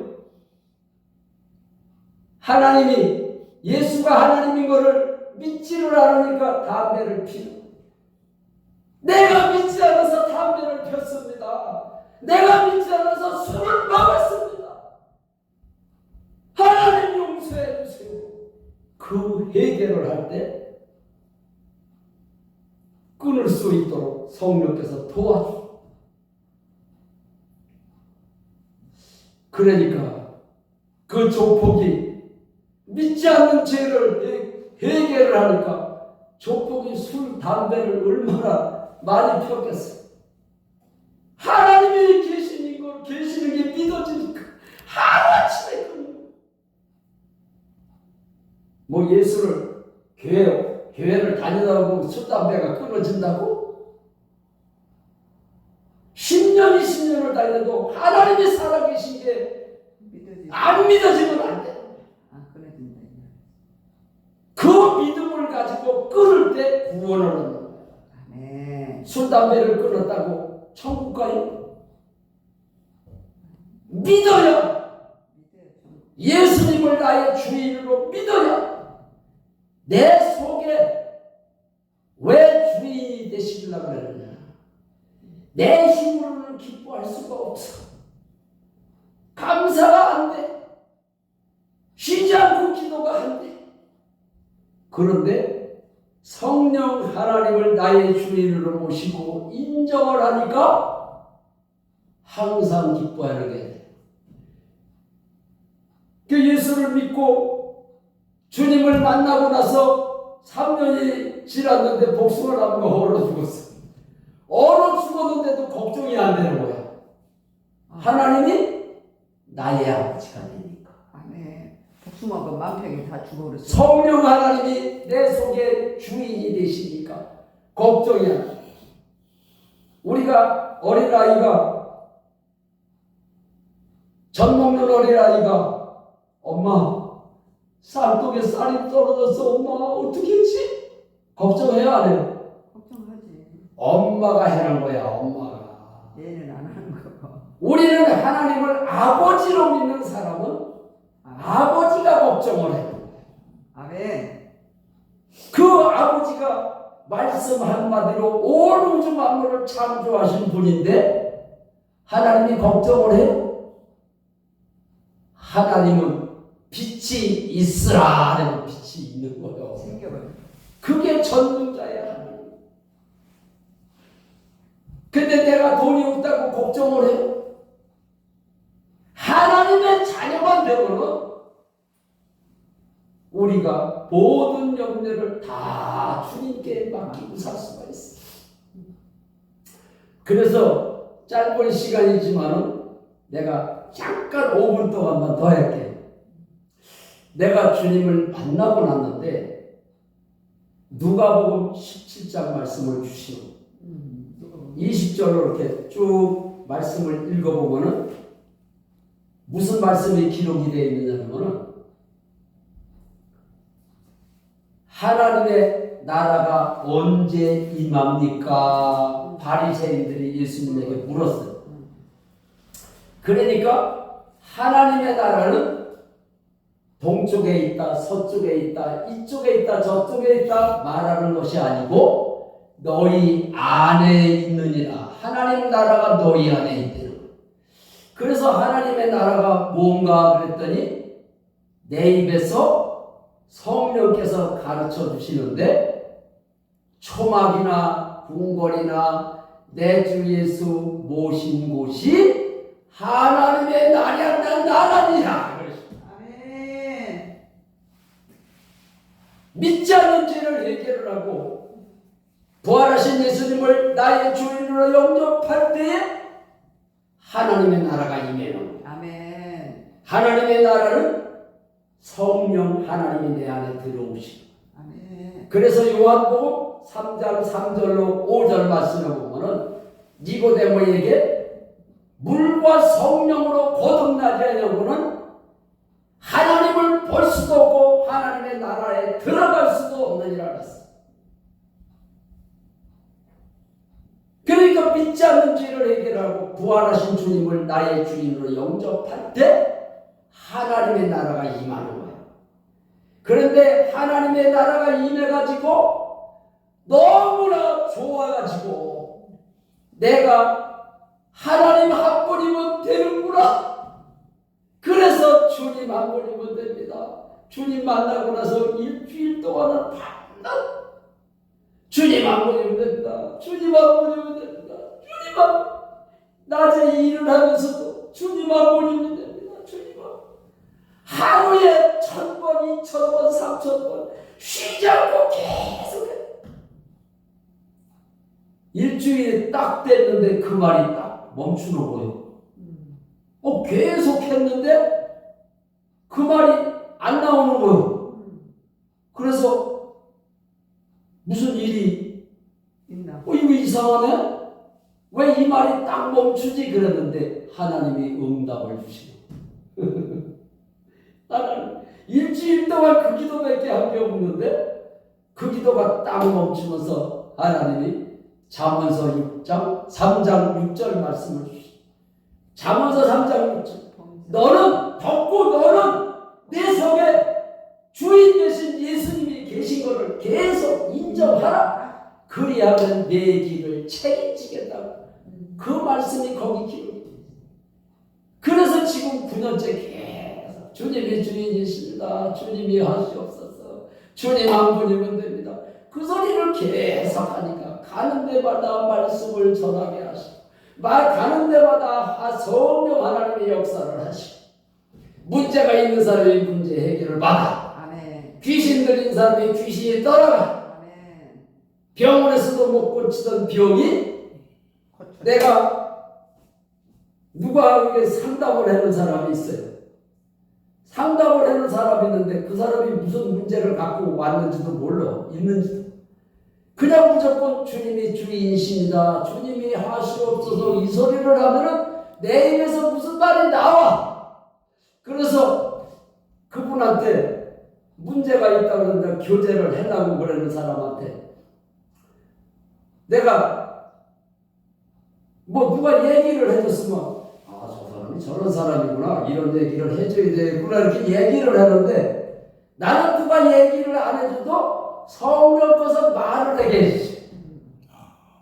하나님이 예수가 하나님인 것을 믿지를 않으니까 담배를 피는. 내가 믿지 않아서 담배를 폈습니다. 내가 믿지 않아서 술을 먹었습니다. 하나님 용서해 주세요. 그 해결을 할 때 끊을 수 있도록 성령께서 도와줘. 그러니까 그 조폭이 믿지 않는 죄를 해결을 하니까 조폭이 술, 담배를 얼마나 많이 폈겠어요. 하나님이 계시는 게 믿어지니까 하루아침에 끊는. 뭐 예수를 교회를 다니다 보면 술, 담배가 끊어진다고? 10년, 20년을 다녀도 하나님이 살아계신 게 안 믿어지면 안 돼. 그 믿음을 가지고 끊을 때 구원을 얻는 거야. 술, 담배를 끊었다고 천국 가요? 믿어야. 예수님을 나의 주인으로 믿어야. 내 속에 왜 주인이 되시려고 그러느냐? 내 힘으로는 기뻐할 수가 없어. 감사가 안 돼. 쉬지 않고 기도가 안 돼. 그런데 성령 하나님을 나의 주인으로 모시고 인정을 하니까 항상 기뻐하게 돼. 그 예수를 믿고 주님을 만나고 나서 3년이 지났는데 복숭아 나무가 얼어 죽었어. 얼어 죽었는데도 걱정이 안 되는 거야. 하나님이 나의 아버지가 되니까. 아멘. 복숭아가 만평이 다 죽어버렸어. 성령 하나님이 내 속에 주인이 되시니까 걱정이 안 돼. 우리가 어린아이가 젖 먹는 어린아이가 엄마 쌀떡에 쌀이 떨어져서 엄마 어떻게 했지? 걱정해야 안 해요? 걱정하지. 엄마가 해는 거야. 엄마가. 얘는 안 하는 거. 우리는 하나님을 아버지로 믿는 사람은 아버지가 걱정을 해요. 아멘. 그 아버지가 말씀 한마디로 온 우주 만물을 창조하신 분인데 하나님이 걱정을 해요. 하나님은 빛이 있으라 하는 빛이 있는 거예요. 생겨버려. 그게 전능자야. 근데 내가 돈이 없다고 걱정을 해요. 하나님의 자녀만 되면은 우리가 모든 염려를 다 주님께 맡기고 살 수가 있어. 그래서 짧은 시간이지만은 내가 잠깐 5분 동안만 더 할게. 내가 주님을 만나고 났는데 누가복음 17장 말씀을 주시오. 20절로 이렇게 쭉 말씀을 읽어보면은 무슨 말씀이 기록이 되어 있느냐면은 하나님의 나라가 언제 임합니까? 바리새인들이 예수님에게 물었어요. 그러니까 하나님의 나라는 동쪽에 있다, 서쪽에 있다, 이쪽에 있다, 저쪽에 있다 말하는 것이 아니고 너희 안에 있느니라. 하나님 나라가 너희 안에 있대요. 그래서 하나님의 나라가 뭔가 그랬더니 내 입에서 성령께서 가르쳐 주시는데 초막이나 궁궐이나 내 주 예수 모신 곳이 하나님의 나라니라. 아멘. 믿지 않는 죄를 해결을 하고 부활하신 예수님을 나의 주인으로 영접할 때에 하나님의 나라가 임해는. 아멘. 하나님의 나라는 성령 하나님이 내 안에 들어오시고. 아멘. 그래서 요한복음 3장 3절로 5절 말씀에 보면은 니고데모에게 물과 성령으로 거듭나지 않으려고는 하나님을 볼 수도 없고 하나님의 나라에 들어갈 수도 없느니라 그랬어요. 그러니까 믿지 않는 죄를 해결하고 부활하신 주님을 나의 주인으로 영접할 때 하나님의 나라가 임하는 거예요. 그런데 하나님의 나라가 임해가지고 너무나 좋아가지고 내가 하나님 한 분이면 되는구나. 그래서 주님 한 분이면 됩니다. 주님 만나고 나서 일주일 동안은 밤낮 주님 한 분이면 됩니다. 주님 한 분이면 됩니다. 주님 한 분. 낮에 일을 하면서도 주님 한 분이면 됩니다. 주님 한 분. 하루에 1000번, 2000번, 3000번 쉬지 않고 계속해. 일주일에 딱 됐는데 그 말이 딱 멈추는 거예요. 계속 했는데 그 말이 안 나오는 거예요. 그래서 무슨 일이 있나? 이거 이상하네? 왜 이 말이 딱 멈추지? 그랬는데 하나님이 응답을 주시고 나는 일주일 동안 그 기도밖에 한 게 없는데 그 기도가 딱 멈추면서 하나님이 잠언서 6장 3장 6절 말씀을 주시고 잠언서 3장 6절 너는 덥고 너는 내 속에 주인 되신 예수님이 계신 것을 계속 인정하라. 그리하면 내 길을 책임지겠다고. 그 말씀이 거기 기록이 돼. 그래서 지금 9년째 계속 주님이 주인이십니다. 주님이 하시옵소서. 주님 한 분이면 됩니다. 그 소리를 계속 하니까 가는 데마다 말씀을 전하게 하시고 가는 데마다 성령 하나님의 역사를 하시고 문제가 있는 사람이 문제 해결을 받아. 아멘. 귀신 들린 사람이 귀신이 떠나가. 아멘. 병원에서도 못 고치던 병이 내가 누가 상담을 해놓은 사람이 있어요. 상담을 해놓은 사람이 있는데 그 사람이 무슨 문제를 갖고 왔는지도 몰라. 있는지도. 그냥 무조건 주님이 주인이십니다. 주님이 하시옵소서 이 소리를 하면은 내 입에서 무슨 말이 나와. 그래서 그분한테 문제가 있다고 그러는데 교제를 해라고 그러는 사람한테 내가 누가 얘기를 해줬으면 저 사람이 저런 사람이구나 이런 얘기를 해줘야 되겠구나 이렇게 얘기를 하는데 나는 누가 얘기를 안 해줘도 성령 것은 말을 하게 해주지.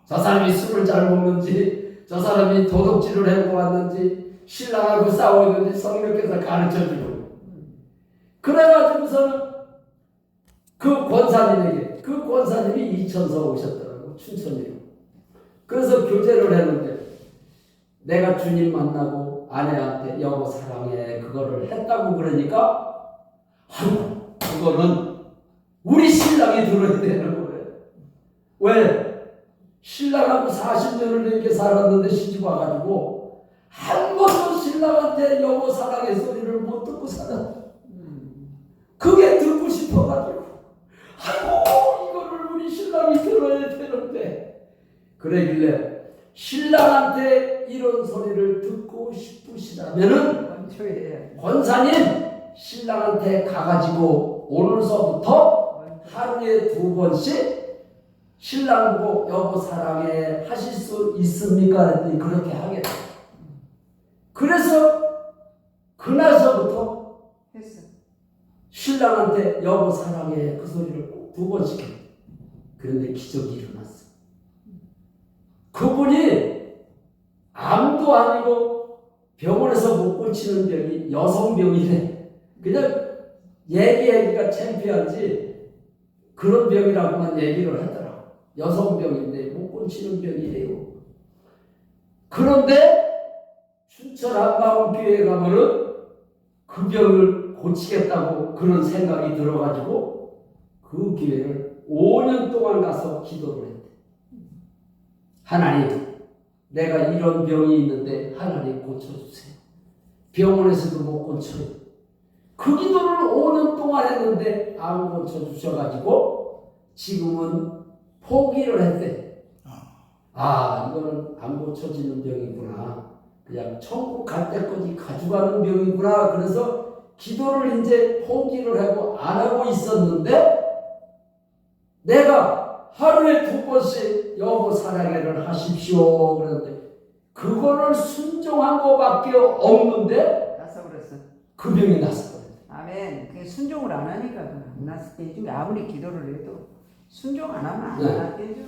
저 사람이 술을 잘 먹는지 저 사람이 도둑질을 해고 왔는지 신랑하고 싸우는지 성령께서 가르쳐주고 그래가지고서는 그 권사님에게 그 권사님이 이천서 오셨더라고 춘천으로. 그래서 교제를 했는데 내가 주님 만나고 아내한테 여보 사랑해 그거를 했다고 그러니까 그거는 우리 신랑이 들어야 되는 거예요. 왜? 신랑하고 40년을 넘게 살았는데 시집 와가지고 한 번도 신랑한테 여보 사랑해 소리를 못 듣고 살았어. 그게 듣고 싶어가지고 아이고 이거를 우리 신랑이 들어야 되는데 그러길래 신랑한테 이런 소리를 듣고 싶으시다면은 권사님 신랑한테 가가지고 오늘서부터 하루에 2번씩 신랑 보고 여보 사랑해 하실 수 있습니까? 했더니 그렇게 하겠다. 그래서 그날서부터 했어. 신랑한테 여보 사랑해 그 소리를 꼭 2번씩 해. 그런데 기적이 일어났어. 그분이 암도 아니고 병원에서 못 고치는 병이 여성병이래. 그냥 얘기하기가 창피한지 그런 병이라고만 얘기를 하더라고. 여성병인데 못 고치는 병이래요. 그런데 춘천 한마음교회에 가면은 그 병을 고치겠다고 그런 생각이 들어가지고 그 교회를 5년 동안 가서 기도를 했대. 하나님, 내가 이런 병이 있는데 하나님 고쳐주세요. 병원에서도 못 고쳐요. 그 기도를 5년 동안 했는데 안 고쳐주셔가지고 지금은 포기를 했대. 아, 이거는 안 고쳐지는 병이구나. 그냥 천국 갈 때까지 가져가는 병이구나. 그래서 기도를 이제 포기를 하고 안 하고 있었는데 내가 하루에 2번씩 여보 사랑해를 하십시오 그러는데 그거를 순종한 거밖에 없는데 나서버렸어. 그 병이 났어. 아멘. 그 순종을 안 하니까 안 났을 때 중에 아무리 기도를 해도 순종 안 하면 안 네. 났대죠.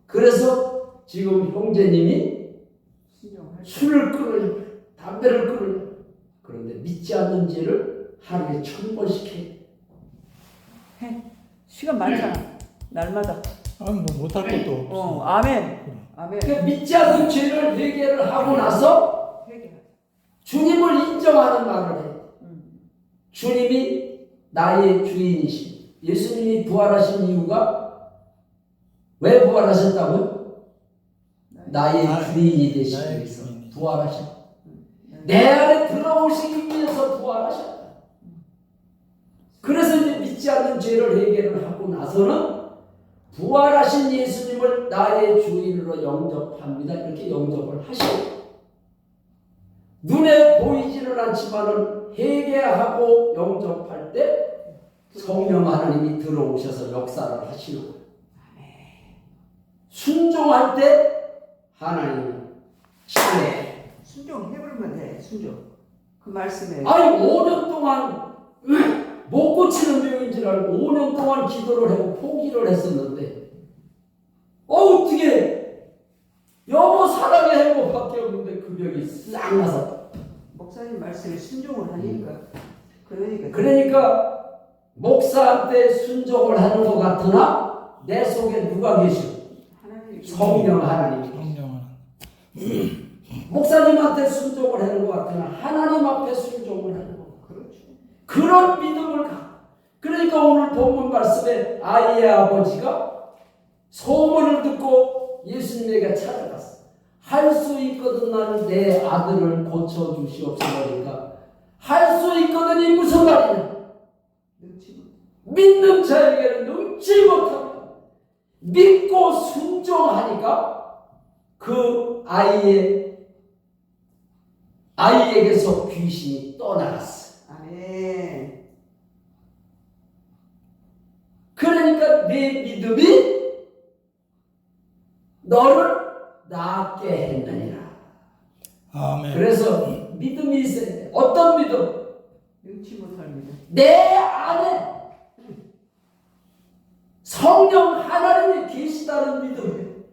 그래서 지금 형제님이 순종할 때. 술을 끊으려 담배를 끊으려 그런데 믿지 않는 죄를 하루에 1000번씩 해. 시간 많잖아. 날마다. 뭐 못할 것도 없어. 아멘. 아멘. 그러니까 믿지 않는 죄를 회개를 하고 나서 회개하자. 주님을 인정하는 말을 해. 주님이 나의 주인이신. 예수님이 부활하신 이유가 왜 부활하셨다고요? 나의 주인이 되시기 나의 위해서 주인이. 부활하셨다. 내 안에 들어오시기 위해서 부활하셨다. 그래서 이제 믿지 않는 죄를 해결을 하고 나서는 부활하신 예수님을 나의 주인으로 영접합니다. 이렇게 영접을 하시고 눈에 보이지는 않지만은 회개하고 영접할 때 성령 하나님이 들어오셔서 역사를 하시는 거예요. 순종할 때 하나님은 치료해. 순종해버리면 돼. 순종. 그 말씀에. 아니 5년 동안 못 고치는 병인 줄 알고 5년 동안 기도를 하고 포기를 했었는데 어떻게 여보 사랑의 행복밖에 없는데 그 병이 싹 나서 목사님 말씀에 순종을 하니까. 그러니까 목사한테 순종을 하는 것 같으나 내 속에 누가 계시오? 하나님. 성령 하나님. 성령 목사님한테 순종을 하는 것 같으나 하나님 앞에 순종을 하는 것. 그렇죠. 그런 믿음을 가. 그러니까 오늘 본문 말씀에 아이의 아버지가 소문을 듣고 예수님에게 찾아갔어. 할 수 있거든 나는 내 아들을 고쳐주시옵소서. 할 수 있거든이 무슨 말이냐? 믿는 자에게는 능치 못합니다. 믿고 순종하니까 그 아이에게서 귀신이 떠나갔어. 아멘. 그러니까 네 믿음이 너를 낫게 했느니라. 아멘. 그래서 믿음이 있어야 돼. 어떤 믿음? 능치 못할 믿음. 내 안에 성령 하나님이 계시다는 믿음.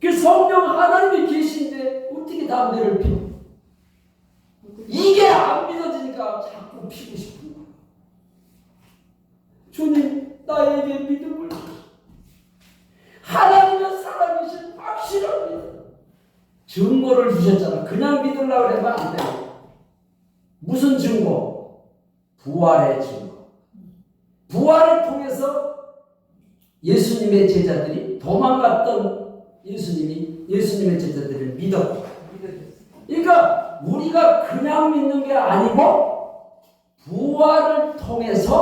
그 성령 하나님이 계신데 어떻게 담배를 피워? 이게 안 믿어지니까 자꾸 피고 싶은 거야. 주님 나에게 믿음을 하나님의 살아계신 확실한 믿음. 증거를 주셨잖아. 그냥 믿으려고 하면 안 돼. 무슨 증거? 부활의 증거. 부활을 통해서 예수님의 제자들이 도망갔던 예수님의 제자들을 믿었고. 그러니까 우리가 그냥 믿는 게 아니고 부활을 통해서